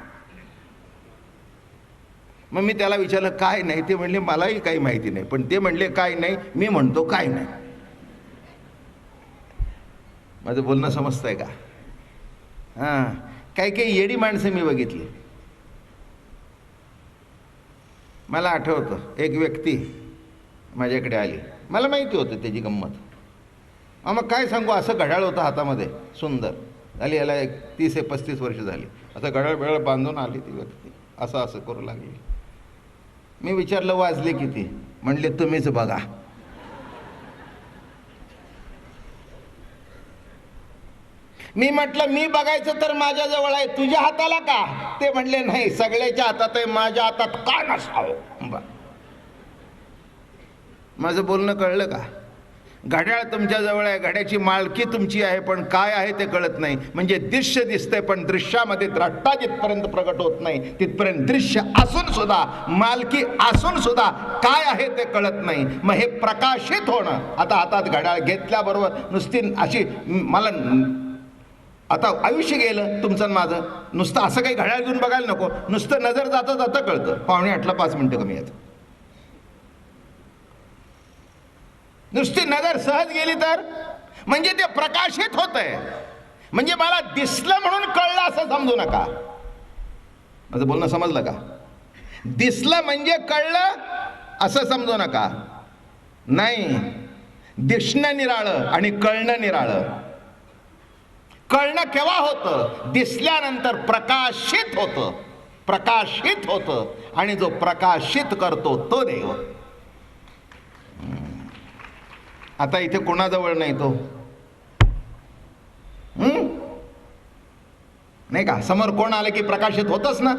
मग मी त्याला विचारलं काय नाही, ते म्हणले मलाही काही माहिती नाही, पण ते म्हणले काय नाही, मी म्हणतो काय नाही. माझं बोलणं समजतंय का? हां, काही काही येडी माणसं मी बघितली. मला आठवतं एक व्यक्ती माझ्याकडे आली, मला माहिती होतं त्याची गंमत. मग काय सांगू, असं घड्याळ होतं हातामध्ये सुंदर, झाली याला 30-35 वर्ष झाली. असं घड्याळ बिळाळ बांधून आली ती व्यक्ती, असं असं करू लागली. मी विचारलं वाजले किती, म्हणले तुम्हीच बघा. मी म्हटलं मी बघायचं तर माझ्याजवळ आहे, तुझ्या हाताला का? ते म्हणले नाही, सगळ्याच्या हातात आहे, माझ्या हातात का नसावं. माझं बोलणं कळलं का? घड्याळ तुमच्या जवळ आहे, घड्याची मालकी तुमची आहे, पण काय आहे ते कळत नाही. म्हणजे दृश्य दिसतंय, पण दृश्यामध्ये द्रष्टा जिथपर्यंत प्रगट होत नाही तिथपर्यंत दृश्य असून सुद्धा, मालकी असून सुद्धा काय आहे ते कळत नाही. मग हे प्रकाशित होणं, आता हातात घड्याळ घेतल्याबरोबर नुसती अशी, मला आता आयुष्य गेलं तुमचं माझं, नुसतं असं काही घड्याळ घेऊन बघायला नको, नुसतं नजर जाता जाता कळतं 7:45 5 मिनिटं कमी आहेत. नुसती नजर सहज गेली तर म्हणजे ते प्रकाशित होत आहे. म्हणजे मला दिसलं म्हणून कळलं असं समजू नका. माझं बोलणं समजलं का? दिसलं म्हणजे कळलं असं समजू नका. नाही, दिसणं निराळं आणि कळणं निराळं. कळणं केव्हा होतं? दिसल्यानंतर प्रकाशित होतं, प्रकाशित होतं, आणि जो प्रकाशित करतो तो देव. आता इथे कोणाजवळ नाही तो, नाही का? समोर कोण आले की प्रकाशित होतच ना.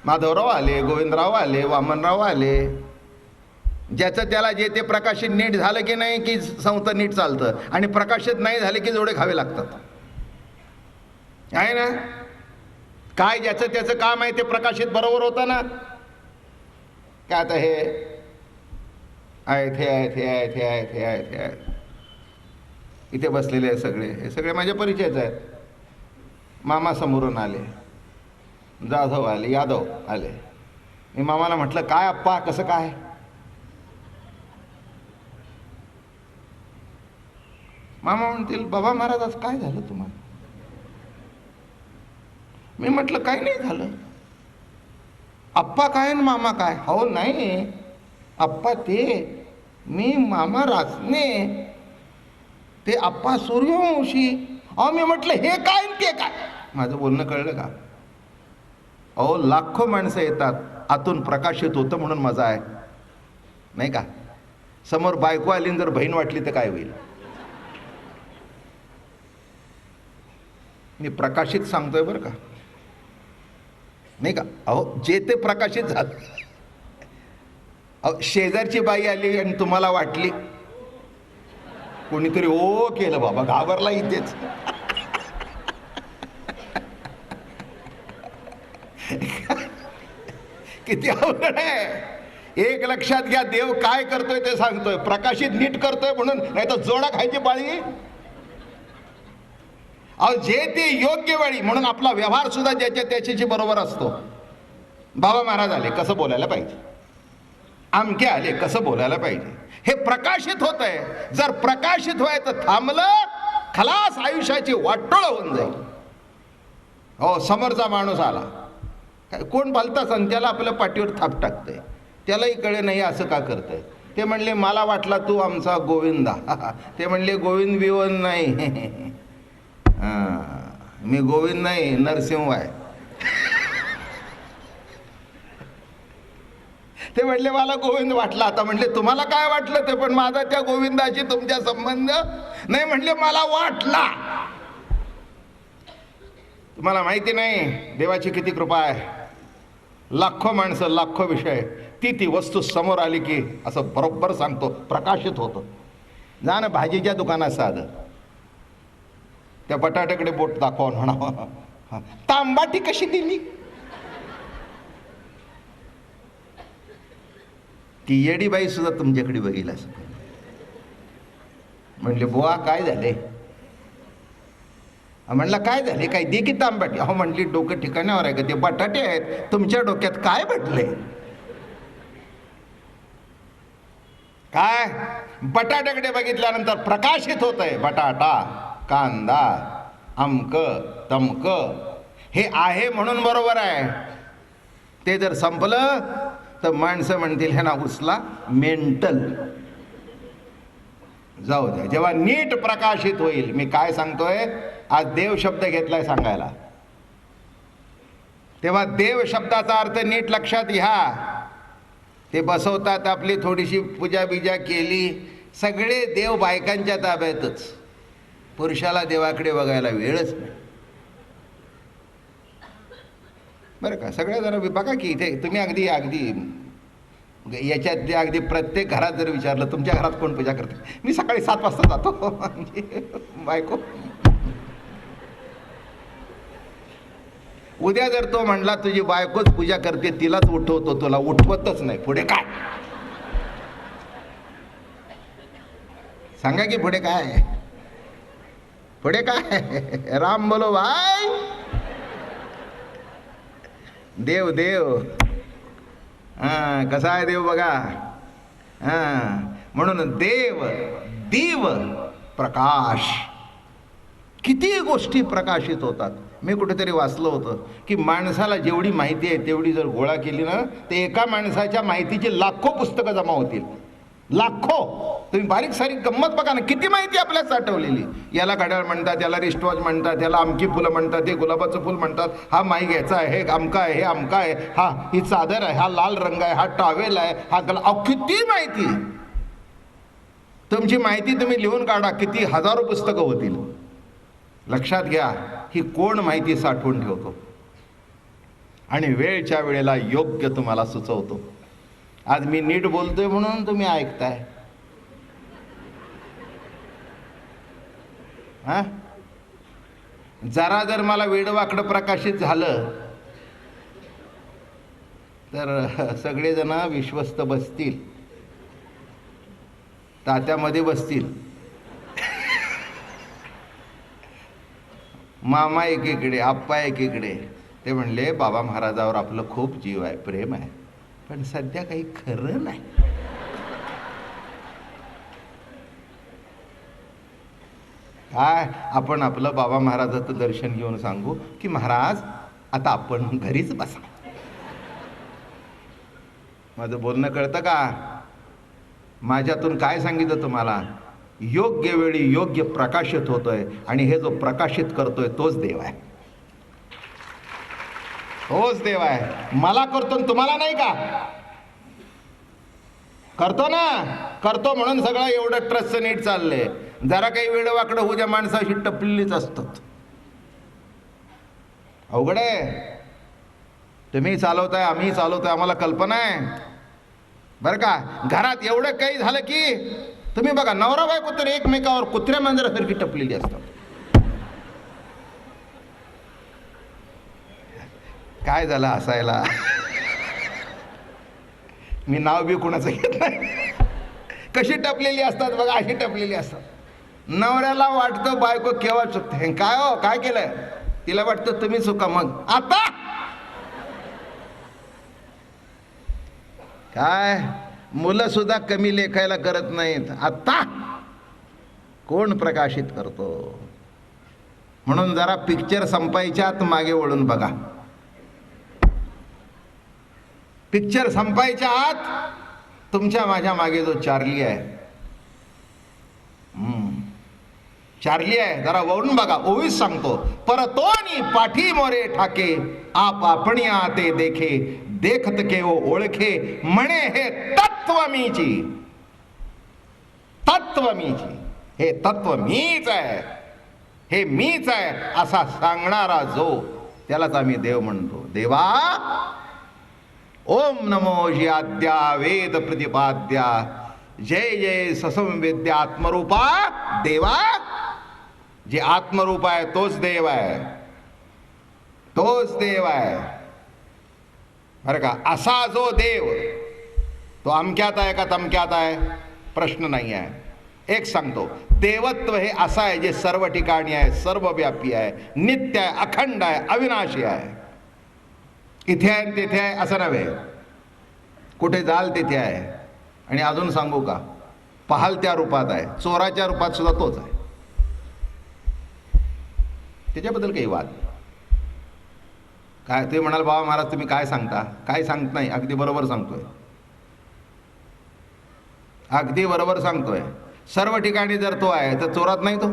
माधवराव आले, गोविंदराव आले, वामनराव आले. ज्याचं त्याला जे ते प्रकाशित नीट झालं की नाही की संस्था नीट चालतं, आणि प्रकाशित नाही झाले की जोडे खावे लागतात, आहे ना? काय ज्याचं त्याचं काम आहे ते प्रकाशित बरोबर होतं ना. काय आता हे आहेत, हे आहेत, हे आहेत, हे आहेत, हे आहेत, हे आहेत, इथे बसलेले आहेत सगळे, हे सगळे माझ्या परिचयाचे आहेत. मामा समोरून आले, जाधव आले, यादव आले. मी मामाला म्हटलं काय अप्पा, कसं काय? मामा म्हणतील बाबा महाराज आज काय झालं तुम्हाला? मी म्हटलं काही नाही झालं. अप्पा काय आणि मामा काय? हो नाही अप्पा ते, मी मामा राचने, ते अप्पा सूर्यवंशी. अहो मी म्हटलं हे काय ते काय? माझं बोलणं कळलं का? अहो लाखो माणसं येतात, आतून प्रकाशित होतं म्हणून मजा आहे, नाही का? समोर बायको आली जर बहीण वाटली तर काय होईल? मी प्रकाशित सांगतोय बरं का, नाही का? अहो जे ते प्रकाशित झालं. अहो शेजारची बाई आली आणि तुम्हाला वाटली, कोणीतरी ओ केलं बाबा, घाबरला इथेच. किती अवघड आहे. एक लक्षात घ्या, देव काय करतोय ते सांगतोय, प्रकाशित नीट करतोय म्हणून, नाही तर जोडा खायची पाळी. अहो जे ते योग्य वेळी, म्हणून आपला व्यवहार सुद्धा ज्याच्या त्याच्याशी बरोबर असतो. बाबा महाराज आले, कसं बोलायला पाहिजे, आमके आले, कसं बोलायला पाहिजे, हे प्रकाशित होत आहे. जर प्रकाशित व्हायचं थांबलं, खलास, आयुष्याची वाटोळ होऊन जाईल. हो समोरचा माणूस आला, काय कोण भलता सण, त्याला आपल्या पाठीवर थाप टाकतंय, त्यालाही कळे नाही असं का करतंय. ते म्हणले मला वाटला तू आमचा गोविंदा. ते म्हणले गोविंद बिवंद नाही, मी गोविंद नाही, नरसिंह आहे. ते म्हणले मला गोविंद वाटला. आता म्हणले तुम्हाला काय वाटलं ते, पण माझा त्या गोविंदाशी तुमच्या संबंध नाही. म्हणले मला वाटला. तुम्हाला माहिती नाही देवाची किती कृपा आहे. लाखो माणसं, लाखो विषय, ती वस्तू समोर आली की असं बरोबर सांगतो, प्रकाशित होतं. जा ना भाजीच्या दुकानात साधं, त्या बटाट्याकडे बोट दाखवा, म्हणावं तांबाटी कशी दिली. ती येडी बाई सुद्धा तुमच्याकडे बघील असं. म्हणले बुवा काय झाले. म्हणलं काय झाले, काय दे की तांबाटी. अहो म्हणली डोकं ठिकाणावर आहे का, ते बटाटे आहेत, तुमच्या डोक्यात काय बटले. काय बटाट्याकडे बघितल्यानंतर प्रकाशित होत आहे. बटाटा, कांदा, अमक तमक हे आहे म्हणून बरोबर आहे. ते जर संपलं तर माणसं म्हणतील ह्याना उचला मेंटल. जाऊ द्या, जेव्हा नीट प्रकाशित होईल. मी काय सांगतोय, आज देव शब्द घेतलाय सांगायला, तेव्हा देव शब्दाचा अर्थ नीट लक्षात घ्या. ते बसवतात, आपली थोडीशी पूजा बिजा केली, सगळे देव बायकांच्या ताब्यातच. पुरुषाला देवाकडे बघायला वेळच नाही बरं का. सगळ्या जरा बघा की इथे तुम्ही अगदी याच्यात अगदी प्रत्येक घरात जर विचारलं तुमच्या घरात कोण पूजा करते, मी सकाळी 7 वाजता जातो. बायको उद्या जर तो म्हणला तुझी बायकोच पूजा करते, तिलाच उठवतो, तुला उठवतच नाही, पुढे काय सांगा की पुढे काय. पुढे काय. राम बोलो भाई. देव देव कसा आहे देव बघा. म्हणून देव दिव प्रकाश. किती गोष्टी प्रकाशित होतात. मी कुठेतरी वाचलं होतं की माणसाला जेवढी माहिती आहे तेवढी जर गोळा केली ना, ते एका माणसाच्या माहितीची लाखो पुस्तकं जमा होतील. लाखो. तुम्ही बारीक सारीक गंमत बघा ना, किती माहिती आपल्याला साठवलेली. याला घड्याळ म्हणतात, याला रिस्टवॉच म्हणतात, याला अमकी फुलं म्हणतात, हे गुलाबाचं फुल म्हणतात, हा माईक याचा आहे, हे अमका आहे, हे अमका आहे, हा ही चादर आहे, हा लाल रंग आहे, हा टावेल आहे, हा किती माहिती. तुमची माहिती तुम्ही लिहून काढा, किती हजारो पुस्तकं होतील. लक्षात घ्या, ही कोण माहिती साठवून ठेवतो आणि वेळच्या वेळेला योग्य तुम्हाला सुचवतो. आज मी नीट बोलतोय म्हणून तुम्ही ऐकताय. जरा जर मला वेडवाकडं प्रकाशित झालं तर सगळेजण विश्वस्त बसतील, तात्यामध्ये बसतील. मामा एकीकडे, आप्पा एकीकडे. ते म्हणले बाबा महाराजावर आपलं खूप जीव आहे, प्रेम आहे, पण सध्या काही खरं नाही. काय आपण आपलं बाबा महाराजाचं दर्शन घेऊन सांगू की महाराज आता आपण घरीच बसा. माझं बोलणं कळतं का. माझ्यातून काय सांगितलं तुम्हाला, योग्य वेळी योग्य प्रकाशित होतोय आणि हे जो प्रकाशित करतोय तोच देव आहे. तोच देव आहे. मला करतो तुम्हाला नाही का. करतो ना, करतो म्हणून सगळं एवढं ट्रस्ट नीट चाललंय. जरा काही वेळ वाकडं होऊ द्या, माणसाशी टपलेलीच असतात. अवघड आहे. तुम्ही चालवताय, आम्ही चालवतोय, आम्हाला कल्पना आहे बरं का. घरात एवढं काही झालं की तुम्ही बघा, नवरा बायको तर एकमेकावर कुत्र्या मांजरासारखी टपलेली असतात. काय झालं हसायला. मी नाव बी कुणाचं घेत नाही. कशी टपलेली असतात बघा, अशी टपलेली असतात. नवऱ्याला वाटतं बायको केव्हा चुकते. काय हो, काय केलंय. तिला वाटतं तुम्ही चुका. मग आता काय, मुलं सुद्धा कमी लेखायला करत नाहीत. आता कोण प्रकाशित करतो. म्हणून जरा पिक्चर संपायच्या आत मागे वळून बघा. पिक्चर संपायच्या आत तुमच्या माझ्या मागे जो चार्ली आहे, चार्ली आहे, जरा वळून बघा. ओवीस सांगतो, परतोनी पाठी मोरे ठाके, आप आपणिया ते देखे, देखत केव ओळखे म्हणे हे तत्व मीची. तत्व मीची, हे तत्व मीच आहे, हे मीच आहे असा सांगणारा जो, त्यालाच आम्ही देव म्हणतो. देवा ओम नमो ज्याद्या वेद प्रतिपाद्या जय जय ससंवेद्या आत्मरूपा देवा. जे आत्मरूप आहे तोच देव आहे, तोच देव आहे बरं का. असा जो देव तो अमक्यात आहे का तमक्यात आहे प्रश्न नाही आहे. एक सांगतो, देवत्व हे असं आहे जे सर्व ठिकाणी आहे, सर्वव्यापी आहे, नित्य आहे, अखंड आहे, अविनाशी आहे. इथे आहे तिथे आहे असं नव्हे, कुठे जाल तिथे आहे. आणि अजून सांगू का, पाहाल त्या रूपात आहे, चोराच्या रूपात सुद्धा तोच आहे. त्याच्याबद्दल काही वाद काय. तुम्ही म्हणाल बाबा महाराज तुम्ही काय सांगता, काय सांगत नाही, अगदी बरोबर सांगतोय, अगदी बरोबर सांगतोय. सर्व ठिकाणी जर तो आहे तर चोरात नाही तो.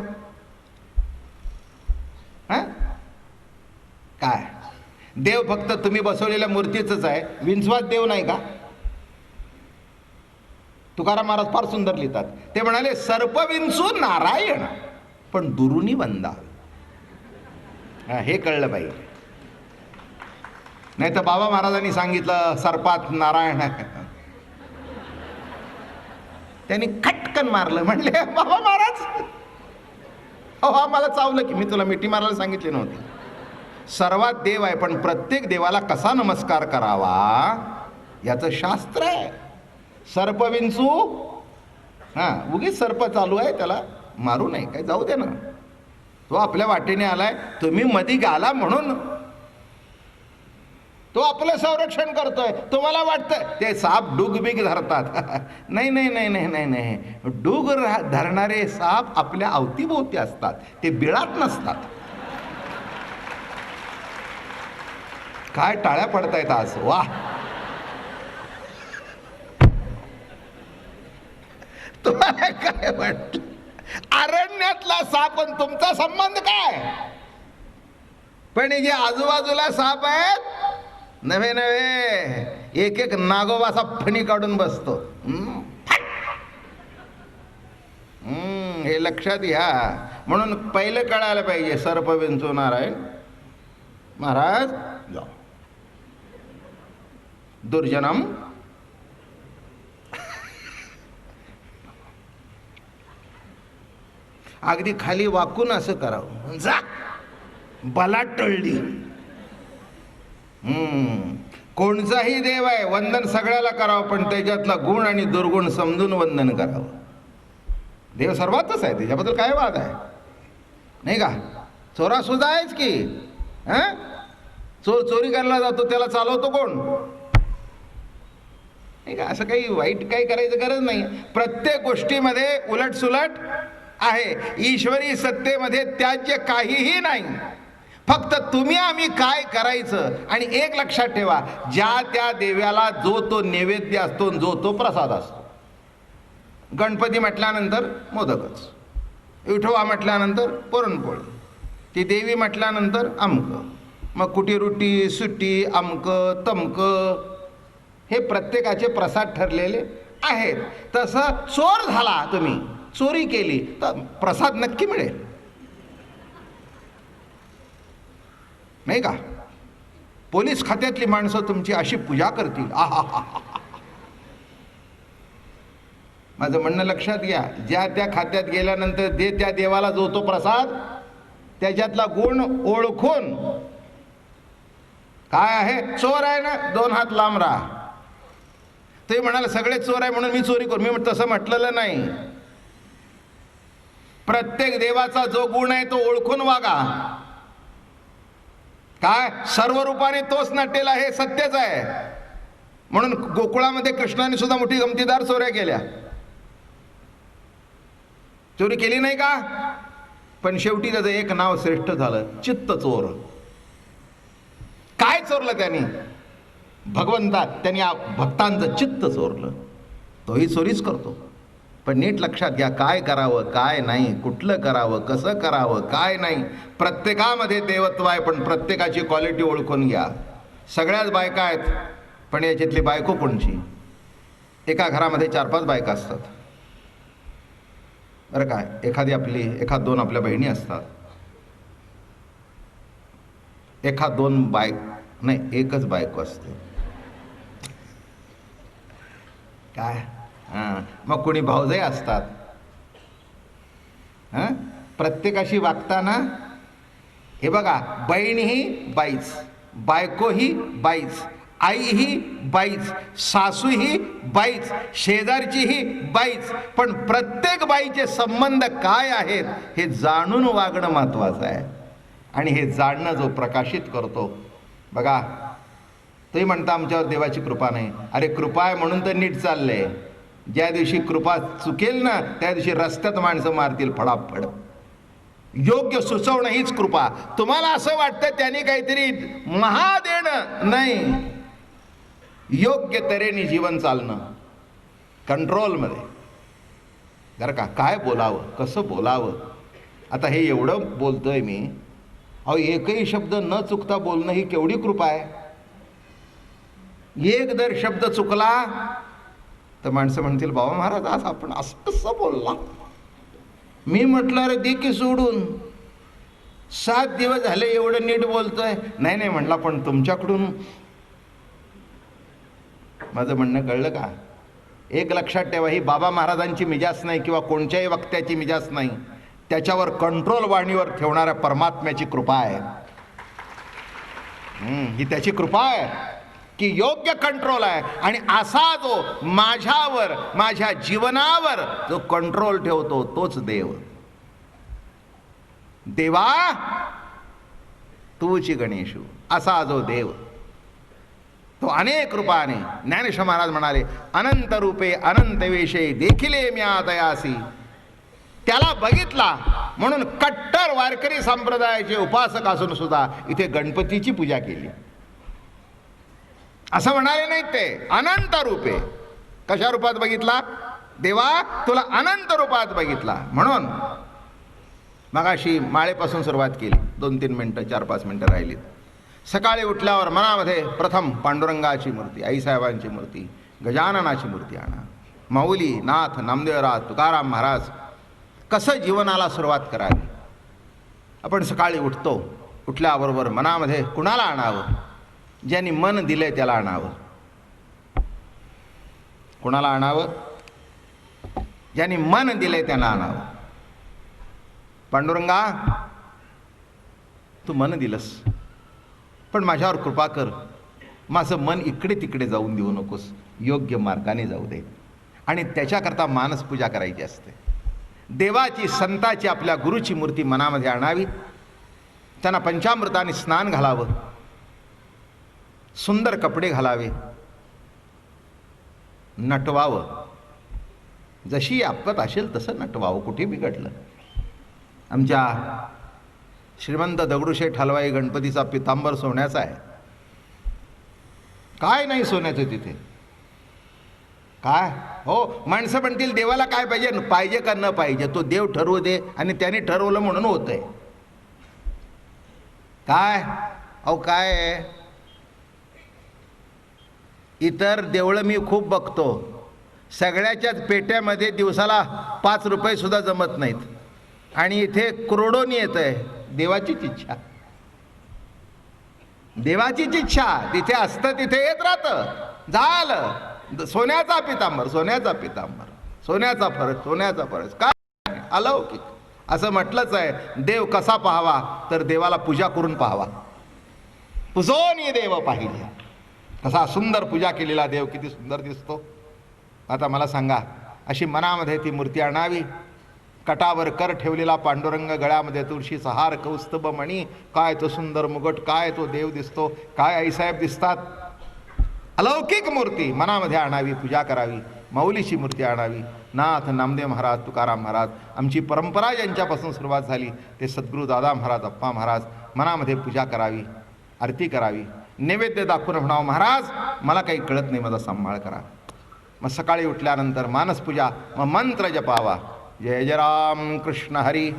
काय देव फक्त तुम्ही बसवलेल्या मूर्तीच आहे, विंचवात देव नाही का. तुकाराम महाराज फार सुंदर लिहितात, ते म्हणाले सर्प विंचू नारायण पण दुरुनी वंदा. हे कळलं पाहिजे, नाही तर बाबा महाराजांनी सांगितलं सर्पात नारायण आहे, त्यांनी खटकन मारलं. म्हणले बाबा महाराज हो मला चावलं की, मी तुला मिठी मारायला सांगितली नव्हती. सर्वात देव आहे, पण प्रत्येक देवाला कसा नमस्कार करावा याचं शास्त्र आहे. सर्प विंचू, उगीच सर्प चालू आहे त्याला मारू नये, काय जाऊ दे ना, तो आपल्या वाटेने आलाय, तुम्ही मधी घाला म्हणून तो आपलं संरक्षण करतोय. तुम्हाला वाटतं ते साप डूग बिग धरतात. नाही नाही नाही नाही नाही नाही, डूग धरणारे साप आपल्या अवतीभोवती असतात, ते बिळात नसतात. काय टाळ्या पडतायत आज, वा. तुम्हाला काय वाटतं अरण्यातला साप आणि तुमचा संबंध काय. पण जे आजूबाजूला साप आहेत नव्हे नव्हे, एक एक नागोबाचा फणी काढून बसतो. हे लक्षात घ्या. म्हणून पहिलं कळायला पाहिजे सर्प विंचू नारायण महाराज जाऊ दुर्जनम. अगदी खाली वाकून असं करावं, जा बलाट टळली. कोणताही देव आहे वंदन सगळ्याला करावं, पण त्याच्यातला गुण आणि दुर्गुण समजून वंदन करावं. देव सर्वातच आहे, त्याच्याबद्दल काय वाद आहे नाही का. चोरा सुद्धा आहेच की, चोर चोरी करायला जातो त्याला चालवतो कोण नाही का. असं काही वाईट काही करायचं गरज नाही. प्रत्येक गोष्टीमध्ये उलट सुलट आहे. ईश्वरी सत्तेमध्ये त्याज्य काहीही नाही. फक्त तुम्ही आम्ही काय करायचं. आणि एक लक्षात ठेवा, ज्या त्या देवाला जो तो नैवेद्य असतो, जो तो प्रसाद असतो. गणपती म्हटल्यानंतर मोदकच, विठोबा म्हटल्यानंतर पुरणपोळी, ती देवी म्हटल्यानंतर अमकं, मग कुटी रुटी सुट्टी अमकं तमकं, हे प्रत्येकाचे प्रसाद ठरलेले आहेत. तसं चोर झाला, तुम्ही चोरी केली तर प्रसाद नक्की मिळेल नाही का. पोलीस खात्यातली माणसं तुमची अशी पूजा करतील. माझं म्हणणं लक्षात घ्या, ज्या त्या खात्यात गेल्यानंतर त्या देवाला जो तो प्रसाद, त्याच्यातला गुण ओळखून, काय आहे चोर आहे ना 2 हात लांब राहा. ते म्हणाले सगळे चोर आहे म्हणून मी चोरी करू. मी तसं म्हटलेलं नाही. प्रत्येक देवाचा जो गुण आहे तो ओळखून वागा. काय सर्व रूपाने तोच नटेला, हे सत्यच आहे. म्हणून गोकुळामध्ये कृष्णाने सुद्धा मोठी गमतीदार चोऱ्या केल्या. चोरी केली नाही का, पण शेवटी त्याचं एक नाव श्रेष्ठ झालं, चित्त चोर. काय चोरलं त्यांनी, भगवंता त्यांनी भक्तांचं चित्त चोरलं. तोही चोरीच करतो. पण नीट लक्षात घ्या, काय करावं काय नाही, कुठलं करावं कसं करावं काय नाही, प्रत्येकामध्ये देवत्व आहे. पण प्रत्येकाची क्वालिटी ओळखून घ्या. सगळ्याच बायका आहेत पण याच्यातली बायको कोणची? एका घरामध्ये 4-5 बायका असतात बरं काय, एखाद दोन आपल्या बहिणी असतात, एकच बायको असते काय. हां, मग कोणी भावजय असतात. हां, प्रत्येकाशी वागताना हे बघा, बहीण ही बाईच, बायको ही बाईच, आई ही बाईच, सासू ही बाईच, शेजारची ही बाईच. पण प्रत्येक बाईचे संबंध काय आहेत हे जाणून वागणं महत्वाचं आहे. आणि हे जाणणं जो प्रकाशित करतो बघा, तुम्ही म्हणता आमच्यावर देवाची कृपा नाही. अरे कृपा आहे म्हणून तर नीट चाललंय. ज्या दिवशी कृपा चुकेल ना त्या दिवशी रस्त्यात माणसं मारतील फडाफड. योग्य सुचवणं हीच कृपा. तुम्हाला असं वाटतं त्याने काहीतरी महा देणं, नाही, योग्य तऱ्हेने जीवन चालणं, कंट्रोलमध्ये. जर का काय बोलावं, कसं बोलावं. आता हे एवढं बोलतोय मी, अहो एकही शब्द न चुकता बोलणं ही केवढी कृपा आहे. एक जर शब्द चुकला तर माणसं म्हणतील बाबा महाराज आज आपण असं कसं बोलला. मी म्हटलं अरे दे की सोडून, 7 दिवस झाले एवढं नीट बोलतोय. नाही म्हटला, पण तुमच्याकडून माझं म्हणणं कळलं का. एक लक्षात ठेवा, ही बाबा महाराजांची मिजाज नाही किंवा कोणत्याही वक्त्याची मिजाज नाही, त्याच्यावर कंट्रोल वाणीवर ठेवणाऱ्या परमात्म्याची कृपा आहे. ही त्याची कृपा आहे की योग्य कंट्रोल आहे. आणि असा जो माझ्यावर, माझ्या जीवनावर जो कंट्रोल ठेवतो तोच देव. देवा तूची गणेशू, असा जो देव तो अनेक रूपाने. ज्ञानेश्वर महाराज म्हणाले, अनंत रूपे अनंत वेशे देखिले म्या दयासी. त्याला बघितला म्हणून कट्टर वारकरी संप्रदायाचे उपासक असून सुद्धा इथे गणपतीची पूजा केली. असं म्हणाले नाहीत ते. अनंत रूपे, कशा रूपात बघितला? देवा तुला अनंत रूपात बघितला. म्हणून मगाशी माळेपासून सुरुवात केली, 2-3 मिनटं 4-5 मिनटं राहिलीत. सकाळी उठल्यावर मनामध्ये प्रथम पांडुरंगाची मूर्ती, आईसाहेबांची मूर्ती, गजाननाची मूर्ती आणा. माऊली, नाथ, नामदेवराज, तुकाराम महाराज कसं जीवनाला सुरुवात करावी. आपण सकाळी उठतो, उठल्याबरोबर मनामध्ये कुणाला आणावं? ज्यांनी मन दिलंय त्याला आणावं. कुणाला आणावं? ज्यांनी मन दिलंय त्यांना आणावं. पांडुरंगा तू मन दिलंस, पण माझ्यावर कृपा कर, माझं मन इकडे तिकडे जाऊन देऊ नकोस, योग्य मार्गाने जाऊ दे. आणि त्याच्याकरता मानसपूजा करायची असते. देवाची, संताची, आपल्या गुरुची मूर्ती मनामध्ये आणावी. त्यांना पंचामृताने स्नान घालावं, सुंदर कपडे घालावे, नटवावं. जशी आपत असेल तसं नटवावं, कुठे बिघडलं. आमच्या श्रीमंत दगडूशेठ हलवाई गणपतीचा पितांबर सोन्याचा आहे. काय नाही सोन्याचं तिथे. काय हो, माणसं म्हणतील देवाला काय पाहिजे, पाहिजे का न पाहिजे तो देव ठरवू दे, आणि त्याने ठरवलं म्हणून होतंय. काय अहो काय आहे, इतर देवळं मी खूप बघतो, सगळ्याच्याच पेट्यामध्ये दिवसाला 5 रुपये सुद्धा जमत नाहीत, आणि इथे करोडोनी येत आहे. देवाचीच इच्छा, देवाचीच इच्छा तिथे असतं, तिथे येत राहतं. झालं सोन्याचा पितांबर, सोन्याचा पितांबर, सोन्याचा फरक, सोन्याचा फरक. काय अलौकिक असं म्हटलंच आहे. देव कसा पाहावा, तर देवाला पूजा करून पाहावा. पुजोन ये देव पाहिले. कसा सुंदर पूजा केलेला देव किती सुंदर दिसतो. आता मला सांगा, अशी मनामध्ये ती मूर्ती आणावी. कटावर कर ठेवलेला पांडुरंग, गळ्यामध्ये तुळशीचा हार, कौस्तुभ मणी, काय तो सुंदर मुगट, काय तो देव दिसतो, काय आईसाहेब दिसतात. अलौकिक मूर्ती मनामध्ये आणावी, पूजा करावी. माऊलीची मूर्ती आणावी. नाथ, नामदेव महाराज, तुकाराम महाराज, आमची परंपरा ज्यांच्यापासून सुरुवात झाली ते सद्गुरू दादा महाराज, अप्पा महाराज, मनामध्ये पूजा करावी, आरती करावी, नैवेद्य दाखवून म्हणावं, महाराज मला काही कळत नाही, माझा सांभाळ करा. मग सकाळी उठल्यानंतर मानसपूजा, मग मंत्र जपावा. जय जय राम कृष्ण हरी,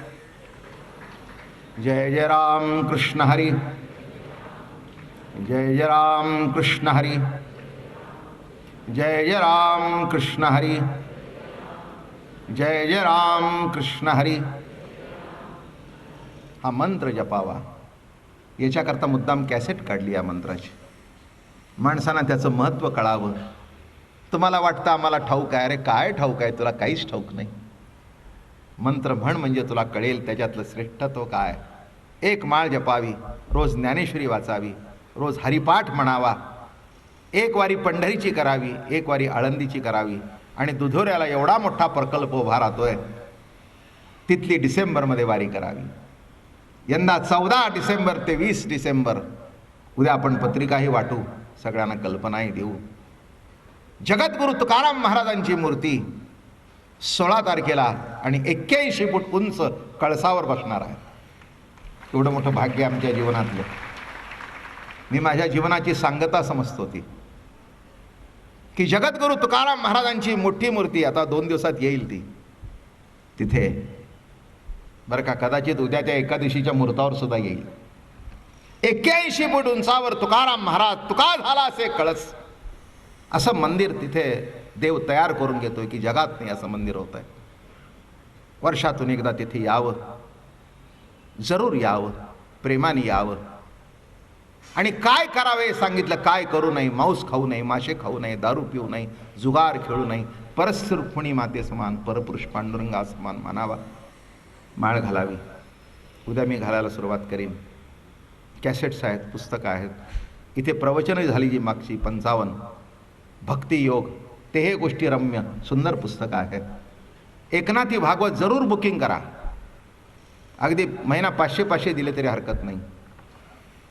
जय जय राम कृष्ण हरी, जय जय राम कृष्ण हरी. जय जय राम कृष्ण हरी, जय जय राम कृष्ण हरी. हा मंत्र जपावा. याच्याकरता मुद्दाम कॅसेट काढली या मंत्राची. माणसांना त्याचं महत्त्व कळावं. तुम्हाला वाटतं आम्हाला ठाऊक आहे. अरे काय ठाऊक आहे तुला? काहीच ठाऊक नाही. मंत्र म्हण म्हणजे तुला कळेल त्याच्यातलं श्रेष्ठत्व काय. एक माळ जपावी, रोज ज्ञानेश्वरी वाचावी, रोज हरिपाठ म्हणावा, एक वारी पंढरीची करावी, एक वारी आळंदीची करावी. आणि दुधोऱ्याला एवढा मोठा प्रकल्प उभा राहतोय, तिथली डिसेंबरमध्ये वारी करावी. यंदा 14 डिसेंबर ते 20 डिसेंबर. उद्या आपण पत्रिकाही वाटू, सगळ्यांना कल्पनाही देऊ. जगद्गुरु तुकाराम महाराजांची मूर्ती 16 तारखेला आणि 81 फूट उंच कळसावर बसणार आहे. एवढं मोठं भाग्य आमच्या जीवनातलं. मी माझ्या जीवनाची सांगता समजतो ती, की जगद्गुरु तुकाराम महाराजांची मोठी मूर्ती आता 2 दिवसात येईल ती तिथे. बरं का, कदाचित उद्या त्या एकादशीच्या मुहूर्तावर सुद्धा येईल. 81 फूट उंचावर तुकाराम महाराज, तुका झाला असे कळस, असं मंदिर तिथे देव तयार करून घेतोय की जगात नाही असं मंदिर होत आहे. वर्षातून एकदा तिथे यावं, जरूर यावं, प्रेमाने यावं. आणि काय करावे सांगितलं, काय करू नये. मांस खाऊ नये, मासे खाऊ नये, दारू पिऊ नये, जुगार खेळू नये, परस्पर रुक्मिणी माते समान, परपुरुष पांडुरंगा समान मानावा. माळ घालावी. उद्या मी घालायला सुरुवात करीन. कॅसेट्स आहेत, पुस्तकं आहेत. इथे प्रवचनही झाली जी मागची 55 भक्तियोग, ते हे गोष्टी रम्य सुंदर पुस्तकं आहेत. एकनाथी भागवत जरूर बुकिंग करा. अगदी महिना 500 दिले तरी हरकत नाही.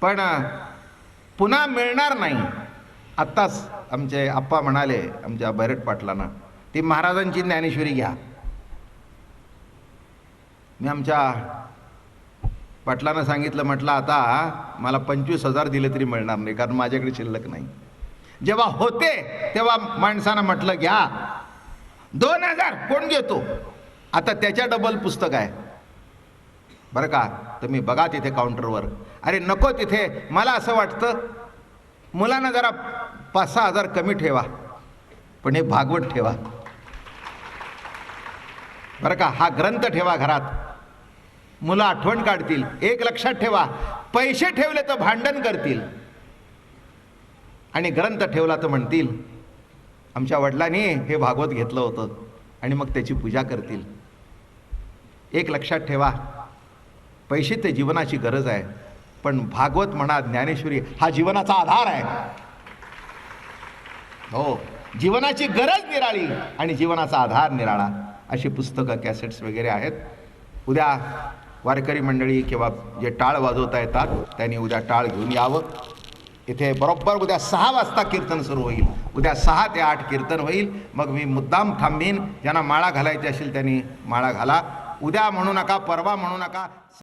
पण पुन्हा मिळणार नाही. आत्ताच आमचे आप्पा म्हणाले आमच्या बैरट पाटलांना, ती महाराजांची ज्ञानेश्वरी घ्या. मी आमच्या पाटलांना सांगितलं, म्हटलं आता मला 25,000 दिले तरी मिळणार नाही, कारण माझ्याकडे शिल्लक नाही. जेव्हा होते तेव्हा माणसानं म्हटलं घ्या. 2,000 कोण घेतो? आता त्याच्या डबल पुस्तक आहे बरं का. तुम्ही बघा तिथे काउंटरवर. अरे नको तिथे. मला असं वाटतं मुलांना जरा 5-6 हजार कमी ठेवा, पण हे भागवत ठेवा बरं का. हा ग्रंथ ठेवा घरात. मुलं आठवण काढतील. एक लक्षात ठेवा, पैसे ठेवले तर भांडण करतील, आणि ग्रंथ ठेवला तर म्हणतील आमच्या वडिलांनी हे भागवत घेतलं होतं, आणि मग त्याची पूजा करतील. एक लक्षात ठेवा, पैसे ते जीवनाची गरज आहे, पण भागवत म्हणा, ज्ञानेश्वरी हा जीवनाचा आधार आहे. हो, जीवनाची गरज निराळी आणि जीवनाचा आधार निराळा. अशी पुस्तकं, कॅसेट्स वगैरे आहेत. उद्या वारकरी मंडळी किंवा जे टाळ वाजवता येतात त्यांनी उद्या टाळ घेऊन यावं. इथे बरोबर उद्या 6 वाजता कीर्तन सुरू होईल. उद्या 6 ते 8 कीर्तन होईल. मग मी मुद्दाम थांबीन. ज्यांना माळा घालायची असेल त्यांनी माळा घाला. उद्या म्हणू नका, परवा म्हणू नका.